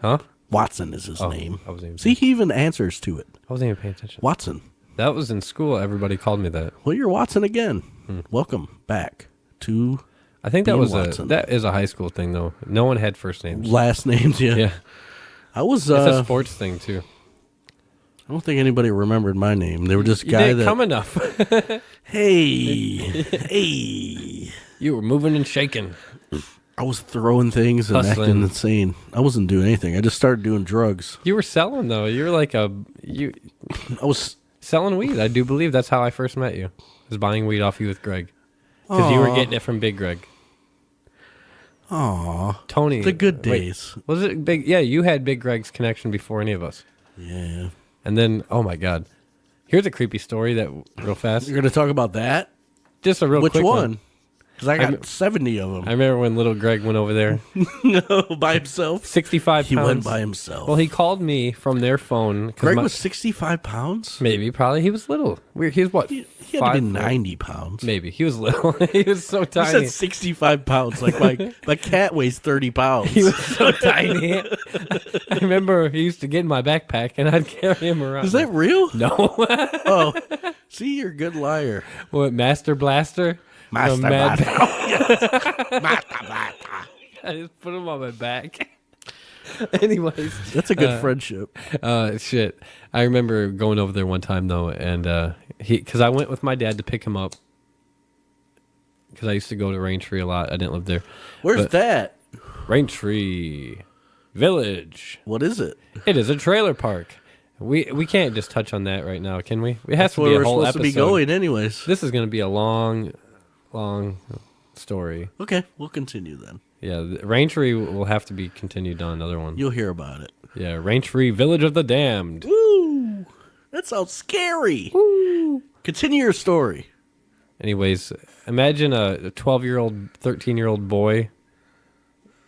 A: Huh?
B: Watson is his name.
A: I wasn't even
B: See, he even answers to it.
A: I wasn't even paying attention.
B: Watson.
A: That was in school. Everybody called me that.
B: Well, you're Watson again. Welcome back to
A: I think that
B: Being
A: was
B: Watson.
A: that is a high school thing, though. No one had first names.
B: last names. Yeah.
A: Yeah.
B: I was.
A: It's a sports thing, too.
B: I don't think anybody remembered my name. They were just
A: You
B: guy
A: didn't
B: that.
A: come enough.
B: Hey, hey.
A: You were moving and shaking.
B: I was throwing things and
A: Hustling.
B: acting insane. I wasn't doing anything. I just started doing drugs.
A: You were selling, though. You were like you
B: I was.
A: selling weed. I do believe that's how I first met you. Was buying weed off you with Greg. Because you were getting it from Big Greg.
B: Aw.
A: Tony.
B: The good
A: wait,
B: days.
A: was it Big? Yeah, you had Big Greg's connection before any of us.
B: Yeah.
A: And then, oh my God. Here's a creepy story that, real fast.
B: You're going to talk about that?
A: Just a real
B: Which
A: quick
B: one? Because I got
A: I'm-
B: 70 of
A: I
B: them.
A: remember when little Greg went over there.
B: By himself?
A: 65
B: He
A: pounds.
B: went by himself.
A: Well, he called me from their phone. 'cause
B: Greg
A: my-
B: was 65 pounds?
A: Maybe, probably. He was little. He was what?
B: He had to be
A: 5'4"?
B: 90 pounds.
A: Maybe. He was little. He was so
B: You
A: tiny.
B: said 65 pounds. Like my cat weighs 30 pounds.
A: He was so tiny. I remember he used to get in my backpack and I'd carry him around.
B: Is that real?
A: No.
B: Oh, see, you're a good liar.
A: What, Master Blaster?
B: Master
A: From Mad-
B: Blaster. Master Blaster.
A: I just put him on my back. Anyways.
B: That's a good friendship.
A: Shit. I remember going over there one time though, and because I went with my dad to pick him up. Because I used to go to Raintree a lot. I didn't live there.
B: Where's
A: But-
B: that?
A: Raintree Village.
B: What is it?
A: It is a trailer park. We can't just touch on that right now, can we? It has
B: That's
A: to
B: where
A: be a
B: we're
A: whole
B: supposed
A: episode.
B: to be going anyways.
A: This is going to be a long story.
B: Okay, we'll continue then.
A: Yeah, the Raintree will have to be continued on another one.
B: You'll hear about it.
A: Yeah, Raintree Village of the Damned.
B: Woo! That sounds scary. Woo! Continue your story.
A: Anyways, imagine a 12-year-old, 13-year-old boy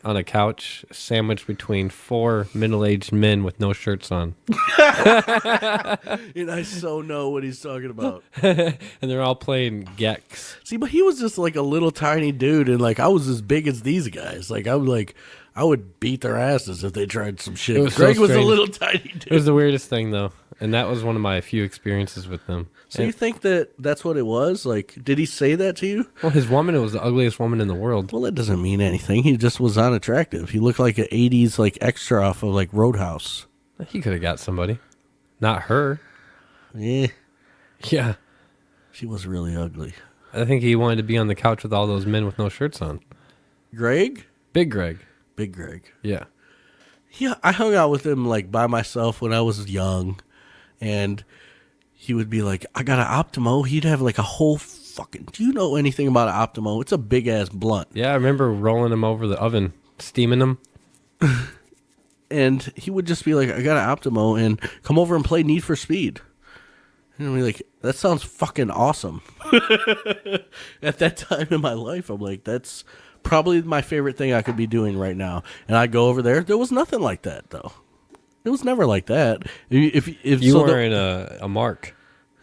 A: on a couch sandwiched between 4 middle-aged men with no shirts on.
B: And I so know what he's talking about.
A: And they're all playing Gex.
B: See, but he was just like a little tiny dude, and like I was as big as these guys. Like I would beat their asses if they tried some shit.
A: It was
B: Greg
A: so
B: was a
A: strange.
B: little tiny dude.
A: It was the weirdest thing, though. And that was one of my few experiences with them.
B: So you think that that's what it was? Like, did he say that to you?
A: Well, his woman was the ugliest woman in the world.
B: Well, that doesn't mean anything. He just was unattractive. He looked like an 80s like extra off of like Roadhouse.
A: He could have got somebody. Not her.
B: Yeah,
A: Yeah.
B: she was really ugly.
A: I think he wanted to be on the couch with all those men with no shirts on.
B: Greg?
A: Big Greg.
B: Big Greg.
A: Yeah.
B: Yeah, I hung out with him like by myself when I was young, and he would be like, I got an Optimo. He'd have like a whole fucking... Do you know anything about an Optimo? It's a big-ass blunt.
A: Yeah, I remember rolling him over the oven, steaming them.
B: And he would just be like, I got an Optimo, and come over and play Need for Speed. And I'd be like, that sounds fucking awesome. At that time in my life, I'm like, that's probably my favorite thing I could be doing right now. And I go over there. There was nothing like that, though. It was never like that. If
A: You
B: so
A: weren't a mark.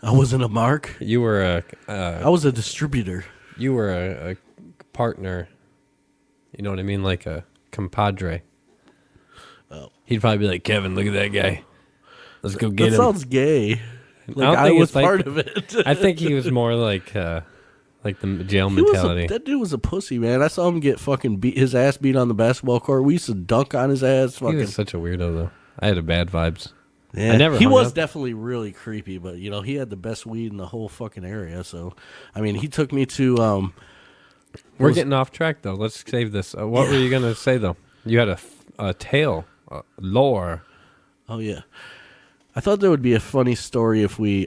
B: I wasn't a mark.
A: You were
B: I was a distributor.
A: a partner. You know what I mean? Like a compadre.
B: Oh.
A: He'd probably be like, Kevin, look at that guy. Let's go get
B: That
A: him.
B: sounds gay. Like
A: don't
B: I
A: think
B: was
A: it's like-
B: part of it.
A: I think he was more like the jail
B: He was
A: mentality.
B: that dude was a pussy, man. I saw him get fucking his ass beat on the basketball court. We used to dunk on his ass.
A: He
B: Fucking
A: was such a weirdo, though. I had a bad vibes.
B: yeah.
A: I never
B: He
A: hung
B: was
A: up.
B: definitely really creepy, but you know he had the best weed in the whole fucking area. So, I mean, he took me to.
A: We're getting off track, though. Let's save this. What were you going to say, though? You had a tale, lore.
B: Oh yeah, I thought there would be a funny story if we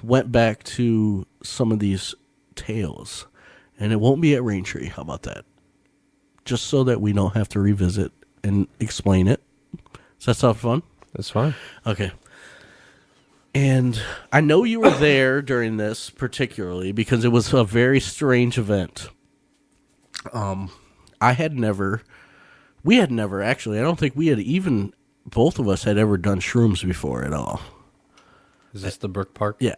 B: went back to some of these tales, and it won't be at Raintree. How about that? Just so that we don't have to revisit and explain it. Does that sound fun?
A: That's fine.
B: Okay. And I know you were there during this particularly because it was a very strange event. We had never actually, I don't think we had even, both of us had ever done shrooms before at all.
A: Is this the Brook Park?
B: Yeah.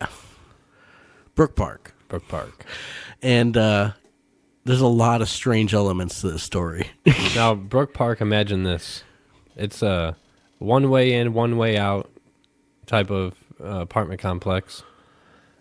B: Brook Park.
A: Brook Park.
B: And there's a lot of strange elements to this story.
A: Now, Brook Park, imagine this. It's a one way in, one way out type of apartment complex.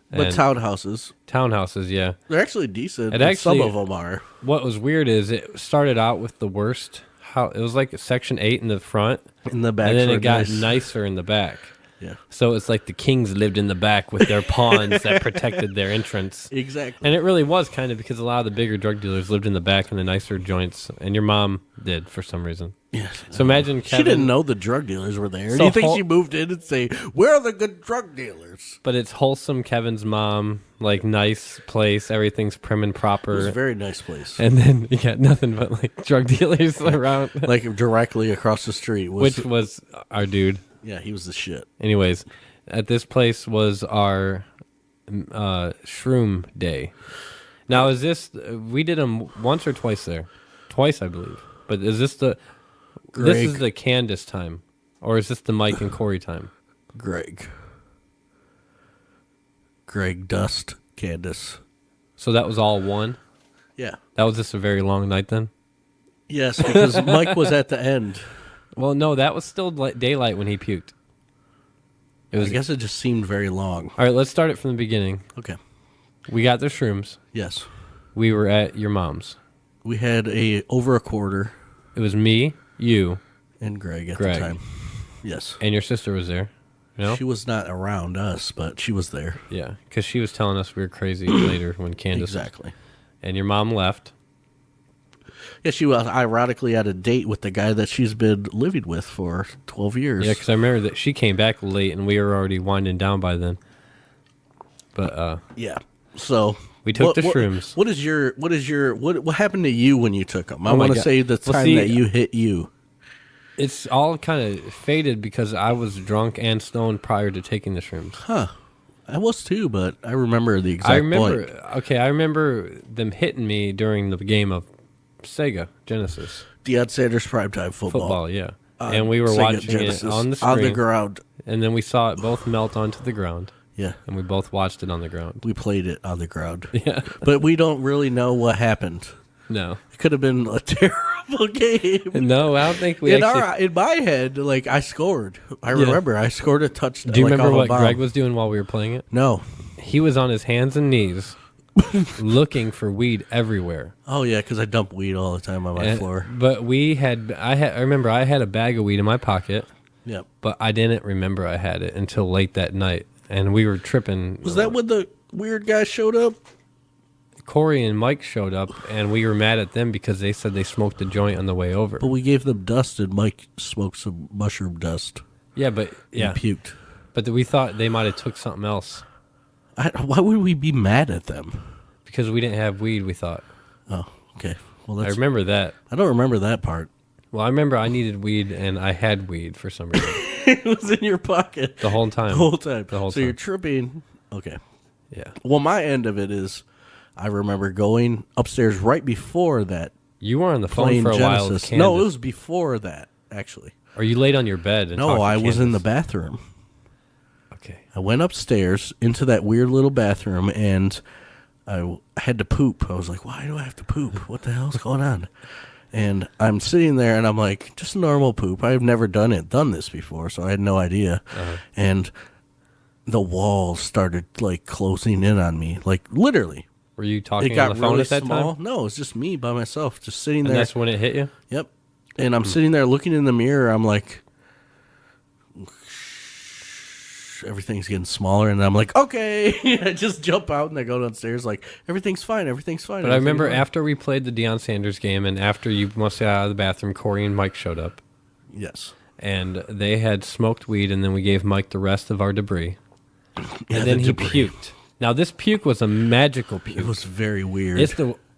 B: But
A: And
B: townhouses,
A: townhouses, yeah.
B: they're actually decent.
A: It
B: and
A: actually-
B: some of them are.
A: What was weird is it started out with the worst. It was like Section 8 in the front,
B: In the back.
A: and then
B: are
A: it got
B: nice.
A: nicer in the back.
B: Yeah.
A: So it's like the kings lived in the back with their pawns that protected their entrance.
B: Exactly.
A: And it really was kind of because a lot of the bigger drug dealers lived in the back in the nicer joints, and your mom did for some reason.
B: Yes.
A: So imagine Kevin.
B: She didn't know the drug dealers were there.
A: So
B: Do you think
A: whole-
B: she moved in and say, "Where are the good drug dealers?"
A: But it's wholesome Kevin's mom, like nice place, everything's prim and
B: It was
A: proper.
B: a very nice place.
A: And then you got nothing but like drug dealers around,
B: Like directly across the street was.
A: which was our dude.
B: yeah, he was the shit.
A: Anyways, at this place was our shroom day. Now, is this we did them once or twice there? Twice, I believe. But is this the
B: Greg.
A: this is the Candace time, or is this the Mike and Corey time?
B: Greg, Dust, Candace.
A: So that was all one.
B: Yeah.
A: That was just a very long night then.
B: Yes, because Mike was at the end.
A: Well, no, that was still daylight when he puked. It was
B: I guess it just seemed very long.
A: all right. Let's start it from the beginning.
B: Okay.
A: We got the shrooms.
B: Yes.
A: We were at your mom's.
B: We had over a quarter
A: It was me, you,
B: and Greg at
A: Greg.
B: the time. Yes.
A: and your sister was there. No?
B: She was not around us, but she was there.
A: Yeah, because she was telling us we were crazy later when Candace.
B: Exactly.
A: And your mom left.
B: Yeah, she was ironically at a date with the guy that she's been living with for 12 years.
A: Yeah, because I remember that she came back late and we were already winding down by then. But
B: Yeah. So
A: We took the shrooms.
B: What happened to you when you took them? I
A: Oh my
B: want to
A: God.
B: say the
A: Well,
B: time
A: see,
B: that you hit you.
A: It's all kind of faded because I was drunk and stoned prior to taking the shrooms.
B: Huh. I was too, but I remember the exact
A: I remember.
B: point.
A: Okay, I remember them hitting me during the game of Sega Genesis
B: Deion Sanders primetime football.
A: yeah. And we were
B: Sega
A: watching
B: Genesis,
A: it on the screen,
B: on the ground.
A: and then we saw it both melt onto the ground,
B: Yeah.
A: and we both watched it on the ground.
B: We played it on the ground.
A: Yeah.
B: But we don't really know what happened.
A: No.
B: It could have been a terrible game.
A: No, I don't think we
B: In
A: actually.
B: in my head, like I scored. I remember I scored a touchdown.
A: Do you
B: like,
A: remember
B: off a
A: what
B: bomb.
A: Greg was doing while we were playing it?
B: No.
A: He was on his hands and knees looking for weed everywhere.
B: Oh yeah, because I dump weed all the time on my floor.
A: But I remember I had a bag of weed in my pocket,
B: Yep.
A: but I didn't remember I had it until late that night. And we were tripping.
B: Was that when the weird guy showed up?
A: Corey and Mike showed up, and we were mad at them because they said they smoked a joint on the way over.
B: But we gave them dust, and Mike smoked some mushroom dust.
A: Yeah, but
B: And puked.
A: but we thought they might have took something else
B: Why would we be mad at them?
A: because we didn't have weed. We thought.
B: Oh, okay. Well,
A: I
B: that's.
A: remember that.
B: I don't remember that part.
A: Well, I remember I needed weed, and I had weed for some reason
B: It was in your pocket
A: the whole time.
B: the whole time.
A: The whole
B: so
A: time.
B: you're tripping. Okay.
A: Yeah,
B: Well, my end of it is, I remember going upstairs right before that.
A: you were on the phone
B: Playing
A: for a while. With
B: Genesis.
A: Candace.
B: No, it was before that actually.
A: Or you laid on your bed. And
B: No,
A: talked to
B: I was in the
A: Candace.
B: bathroom.
A: Okay.
B: I went upstairs into that weird little bathroom, and I had to poop. I was like, why do I have to poop? What the hell's going on? And I'm sitting there, and I'm like, just normal poop. I've never done this before, so I had no idea. And the walls started, like, closing in on me. Like, literally.
A: Were you
B: It
A: talking
B: got
A: on the phone
B: really
A: at that
B: small.
A: time?
B: No, it's just me by myself, just sitting
A: And
B: there.
A: that's when it hit you?
B: Yep. And I'm sitting there looking in the mirror. I'm like, everything's getting smaller. And I'm like, okay. I just jump out and I go downstairs like, everything's fine. Everything's fine.
A: But I remember
B: everything's fine.
A: after we played the Deion Sanders game and after you must get out of the bathroom, Corey and Mike showed up.
B: Yes.
A: And they had smoked weed, and then we gave Mike the rest of our debris.
B: Yeah,
A: And then
B: the
A: he
B: debris.
A: puked. Now, this puke was a magical puke.
B: It was very weird.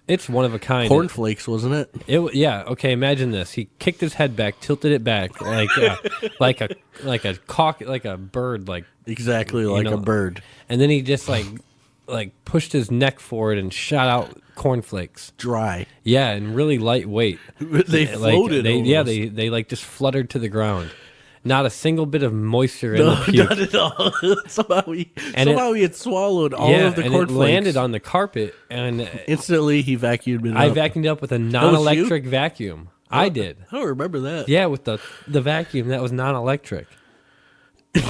A: It's one of a kind.
B: Cornflakes, wasn't it?
A: Yeah. Okay. Imagine this. He kicked his head back, tilted it back like like a bird, like,
B: Exactly like
A: know,
B: a bird.
A: and then he just like pushed his neck forward and shot out cornflakes.
B: Dry.
A: Yeah, and really lightweight.
B: They floated.
A: Yeah,
B: almost.
A: they like just fluttered to the ground. Not a single bit of moisture in
B: No,
A: the puke.
B: not at all. somehow
A: And
B: he had swallowed all
A: Yeah,
B: of the
A: and
B: cornflakes.
A: it landed on the carpet, and
B: Instantly, he vacuumed it
A: I
B: up.
A: vacuumed up with a
B: was you?
A: non-electric vacuum. I did.
B: I don't remember that.
A: Yeah, with the vacuum that was non-electric.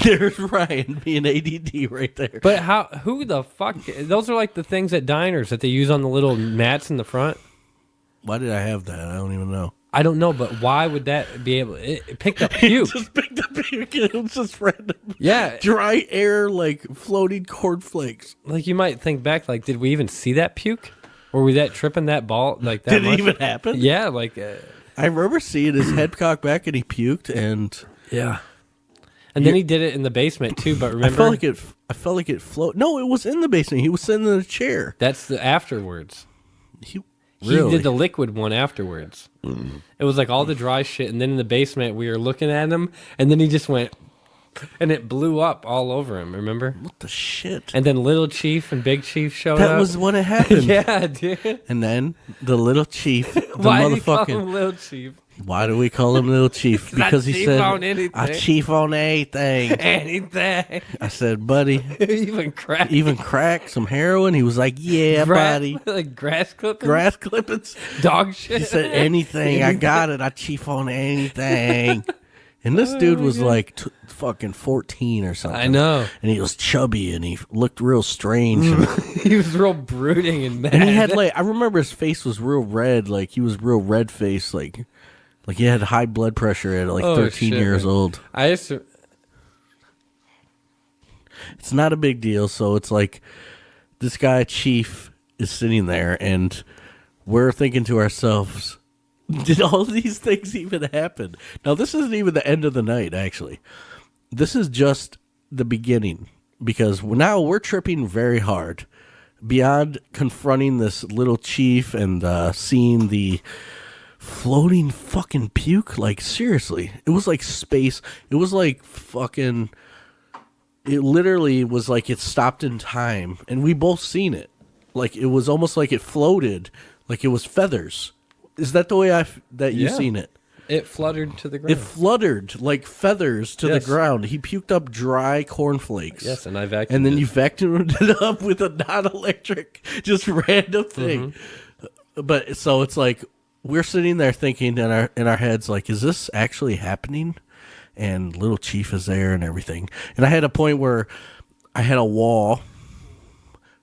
B: There's Ryan being ADD right there.
A: But who the fuck? Those are like the things at diners that they use on the little mats in the front.
B: Why did I have that? I don't even know.
A: I don't know, but why would that be able? It picked up puke.
B: Just picked up puke. It was just random.
A: Yeah,
B: Dry air, like floating cornflakes.
A: like you might think back, like, did we even see that puke? Or were we that tripping that ball like that?
B: Did
A: much?
B: it even happen?
A: Yeah, like
B: I remember seeing his head cock back and he puked, and
A: yeah. And then he did it in the basement too. But remember,
B: I felt like it floated. No, it was in the basement. He was sitting in a chair.
A: that's the afterwards.
B: He
A: He
B: really?
A: did the liquid one afterwards. It was like all the dry shit, and then in the basement we were looking at him, and then he just went, and it blew up all over him. Remember?
B: What the shit?
A: And then Little Chief and Big Chief showed
B: That
A: up.
B: was when it happened.
A: Yeah, dude.
B: And then the little chief, the
A: Why do you call
B: motherfucking.
A: him Little Chief?
B: Why do we call him little chief?
A: I
B: Because he
A: chief
B: said,
A: on anything.
B: "I chief on anything."
A: Anything,
B: I said, "Buddy,
A: even crack,
B: even crack some heroin?" He was like, "Yeah, buddy."
A: like grass clippings,
B: Grass clippings.
A: dog shit.
B: He said, "Anything, I got it. I chief on anything." And this dude was like fucking 14 or something.
A: I know.
B: And he was chubby and he looked real strange.
A: He was real brooding and mad.
B: And he had like, I remember his face was real red. Like he was real red face. Like he had high blood pressure at like 13
A: shit,
B: years
A: man.
B: old.
A: I used to.
B: It's not a big deal. So it's like this guy, Chief, is sitting there and we're thinking to ourselves, did all these things even happen? Now, this isn't even the end of the night, actually. This is just the beginning because now we're tripping very hard. beyond confronting this little chief and seeing the floating fucking puke, like seriously, it was like space. It was like fucking. It literally was like it stopped in time, and we both seen it. Like it was almost like it floated, like it was feathers. Is that the way you seen it?
A: It fluttered to the ground.
B: It fluttered like feathers to the ground. He puked up dry cornflakes.
A: Yes, and I vacuumed
B: and then
A: it.
B: you vacuumed it up with a non-electric, just random thing. But so it's like we're sitting there thinking in our heads, like, is this actually happening? And little chief is there and everything. And I had a point where I had a wall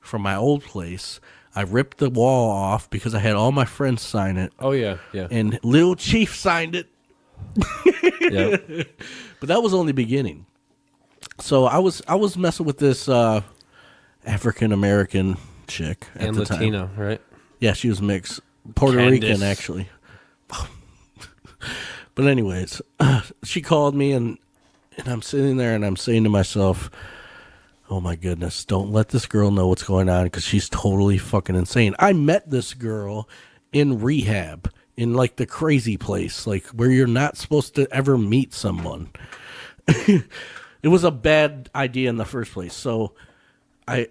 B: from my old place. I ripped the wall off because I had all my friends sign it.
A: Oh, yeah, yeah.
B: And little chief signed it.
A: Yep.
B: But that was only beginning. So I was messing with this African American chick at
A: And
B: the
A: Latino,
B: time.
A: right?
B: Yeah, she was mixed. Puerto
A: Candace.
B: Rican, actually. But anyways, she called me, and I'm sitting there, and I'm saying to myself, oh my goodness, don't let this girl know what's going on because she's totally fucking insane. I met this girl in rehab, in like the crazy place, like where you're not supposed to ever meet someone. It was a bad idea in the first place. So I,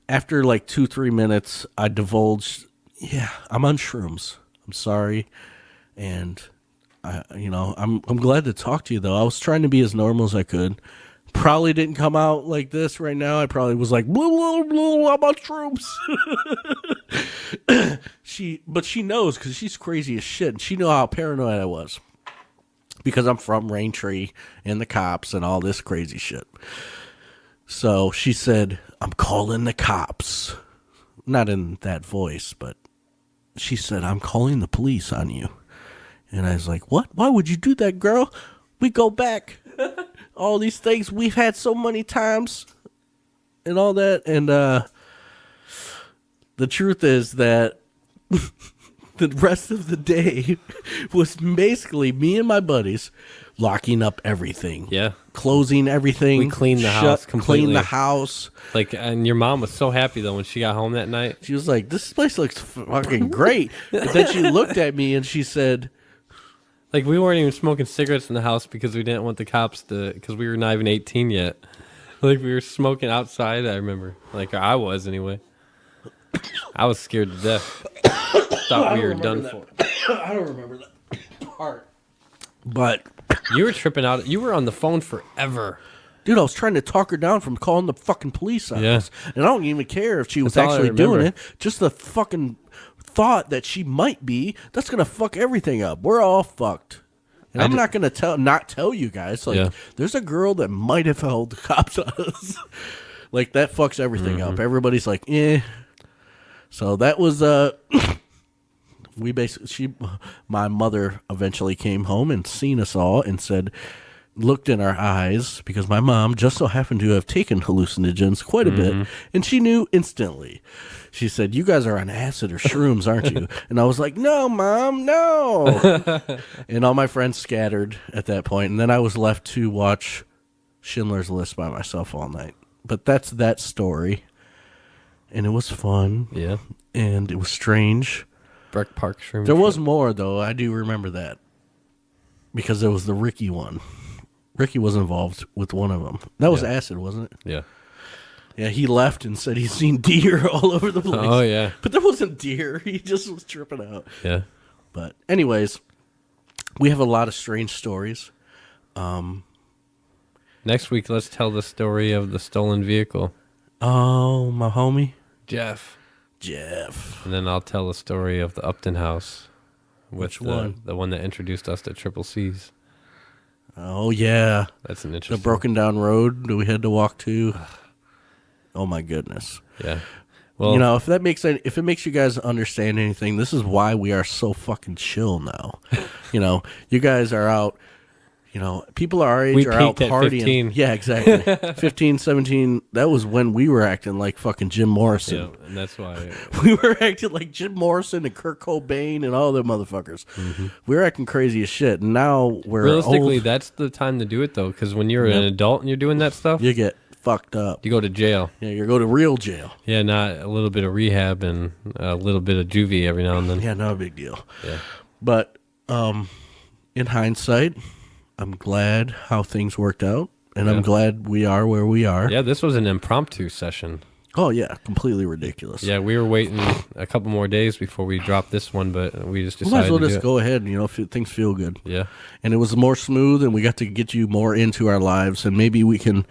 B: after like 2-3 minutes, I divulged, yeah, I'm on shrooms. I'm sorry. And I'm glad to talk to you though. I was trying to be as normal as I could. Probably didn't come out like this right now. I probably was like, blah, blah, blah, I'm on shrooms. But she knows because she's crazy as shit. And she knew how paranoid I was because I'm from Raintree and the cops and all this crazy shit. So she said, I'm calling the cops. Not in that voice, but she said, I'm calling the police on you. And I was like, what? Why would you do that, girl? We go back. All these things we've had so many times and all that. And the truth is that the rest of the day was basically me and my buddies locking up everything.
A: Yeah.
B: Closing everything.
A: We cleaned the house completely.
B: Cleaned the house.
A: Like, and your mom was so happy, though, when she got home that night.
B: She was like, this place looks fucking great. But then she looked at me and she said...
A: Like, we weren't even smoking cigarettes in the house because we didn't want the cops to, because we were not even 18 yet. Like, we were smoking outside, I remember. Like, I was anyway. I was scared to death. Thought we were done for.
B: I don't remember that part. But...
A: You were tripping out. You were on the phone forever.
B: Dude, I was trying to talk her down from calling the fucking police on us. And I don't even care if she was
A: That's all I
B: actually doing
A: remember.
B: it. Just the fucking... thought that she might be, that's gonna fuck everything up. We're all fucked. And I'm not gonna not tell you guys. Like, there's a girl that might have held the cops on us. Like, that fucks everything up. Everybody's like, eh. So that was we basically my mother eventually came home and seen us all and said, looked in our eyes, because my mom just so happened to have taken hallucinogens quite a bit, and she knew instantly. She said, you guys are on acid or shrooms, aren't you? And I was like, no, Mom, no. And all my friends scattered at that point, and then I was left to watch Schindler's List by myself all night. But that's that story. And it was fun.
A: Yeah.
B: And it was strange.
A: Breck Park shroom.
B: There was more, though. I do remember that. Because there was the Ricky one. Ricky was involved with one of them. That was acid, wasn't it?
A: Yeah.
B: Yeah, he left and said he's seen deer all over the place.
A: Oh, yeah.
B: But there wasn't deer. He just was tripping out.
A: Yeah.
B: But anyways, we have a lot of strange stories.
A: Next week, let's tell the story of the stolen vehicle.
B: Oh, my homie?
A: Jeff.
B: Jeff.
A: And then I'll tell the story of the Upton house.
B: Which one?
A: The one that introduced us to Triple C's.
B: Oh, yeah.
A: That's an
B: The
A: interesting...
B: broken down road that we had to walk to. Oh, my goodness.
A: Yeah. Well,
B: You know, if it makes you guys understand anything, this is why we are so fucking chill now. You know, you guys are out, you know, people our age
A: We
B: are out
A: peaked at
B: partying.
A: 15.
B: Yeah, exactly. 15, 17, that was when we were acting like fucking Jim Morrison.
A: yeah, and that's why...
B: We were acting like Jim Morrison and Kurt Cobain and all them motherfuckers. We were acting crazy as shit. And now we're
A: Realistically,
B: old.
A: that's the time to do it, though, because when you're an adult and you're doing that stuff...
B: You get fucked up.
A: You go to jail.
B: Yeah, you go to real jail.
A: Yeah, not a little bit of rehab and a little bit of juvie every now and then.
B: Yeah, not a big deal.
A: Yeah.
B: But in hindsight, I'm glad how things worked out, and I'm glad we are where we are.
A: Yeah, this was an impromptu session.
B: Oh, yeah, completely ridiculous.
A: Yeah, we were waiting a couple more days before we dropped this one, but we just
B: We
A: decided
B: might as well
A: to
B: just
A: do
B: go ahead and, if things feel good.
A: it. Yeah.
B: And it was more smooth, and we got to get you more into our lives, and maybe we can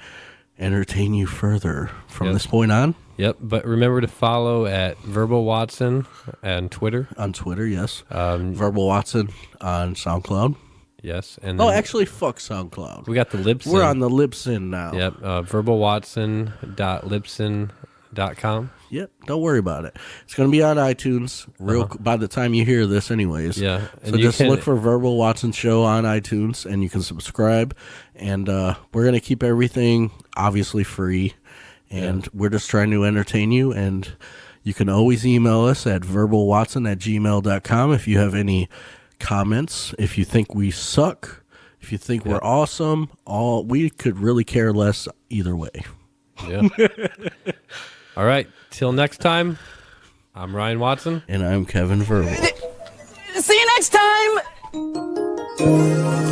B: entertain you further from this point on.
A: Yep, but remember to follow at Vherbal Watson on Twitter.
B: On Twitter, yes. Vherbal Watson on SoundCloud.
A: Yes. And then
B: actually, fuck SoundCloud.
A: we got the Libsyn.
B: We're on the Libsyn now.
A: Yep, verbalwatson.libsyn.com.
B: Yep, don't worry about it. It's going to be on iTunes by the time you hear this anyways.
A: Yeah.
B: So just look for Vherbal Watson Show on iTunes, and you can subscribe. And we're going to keep everything, obviously, free. And we're just trying to entertain you. And you can always email us at verbalwatson@gmail.com if you have any comments. If you think we suck, if you think we're awesome, we could really care less either way.
A: Yeah. All right. Till next time, I'm Ryan Watson.
B: And I'm Kevin Vherbal.
D: See you next time.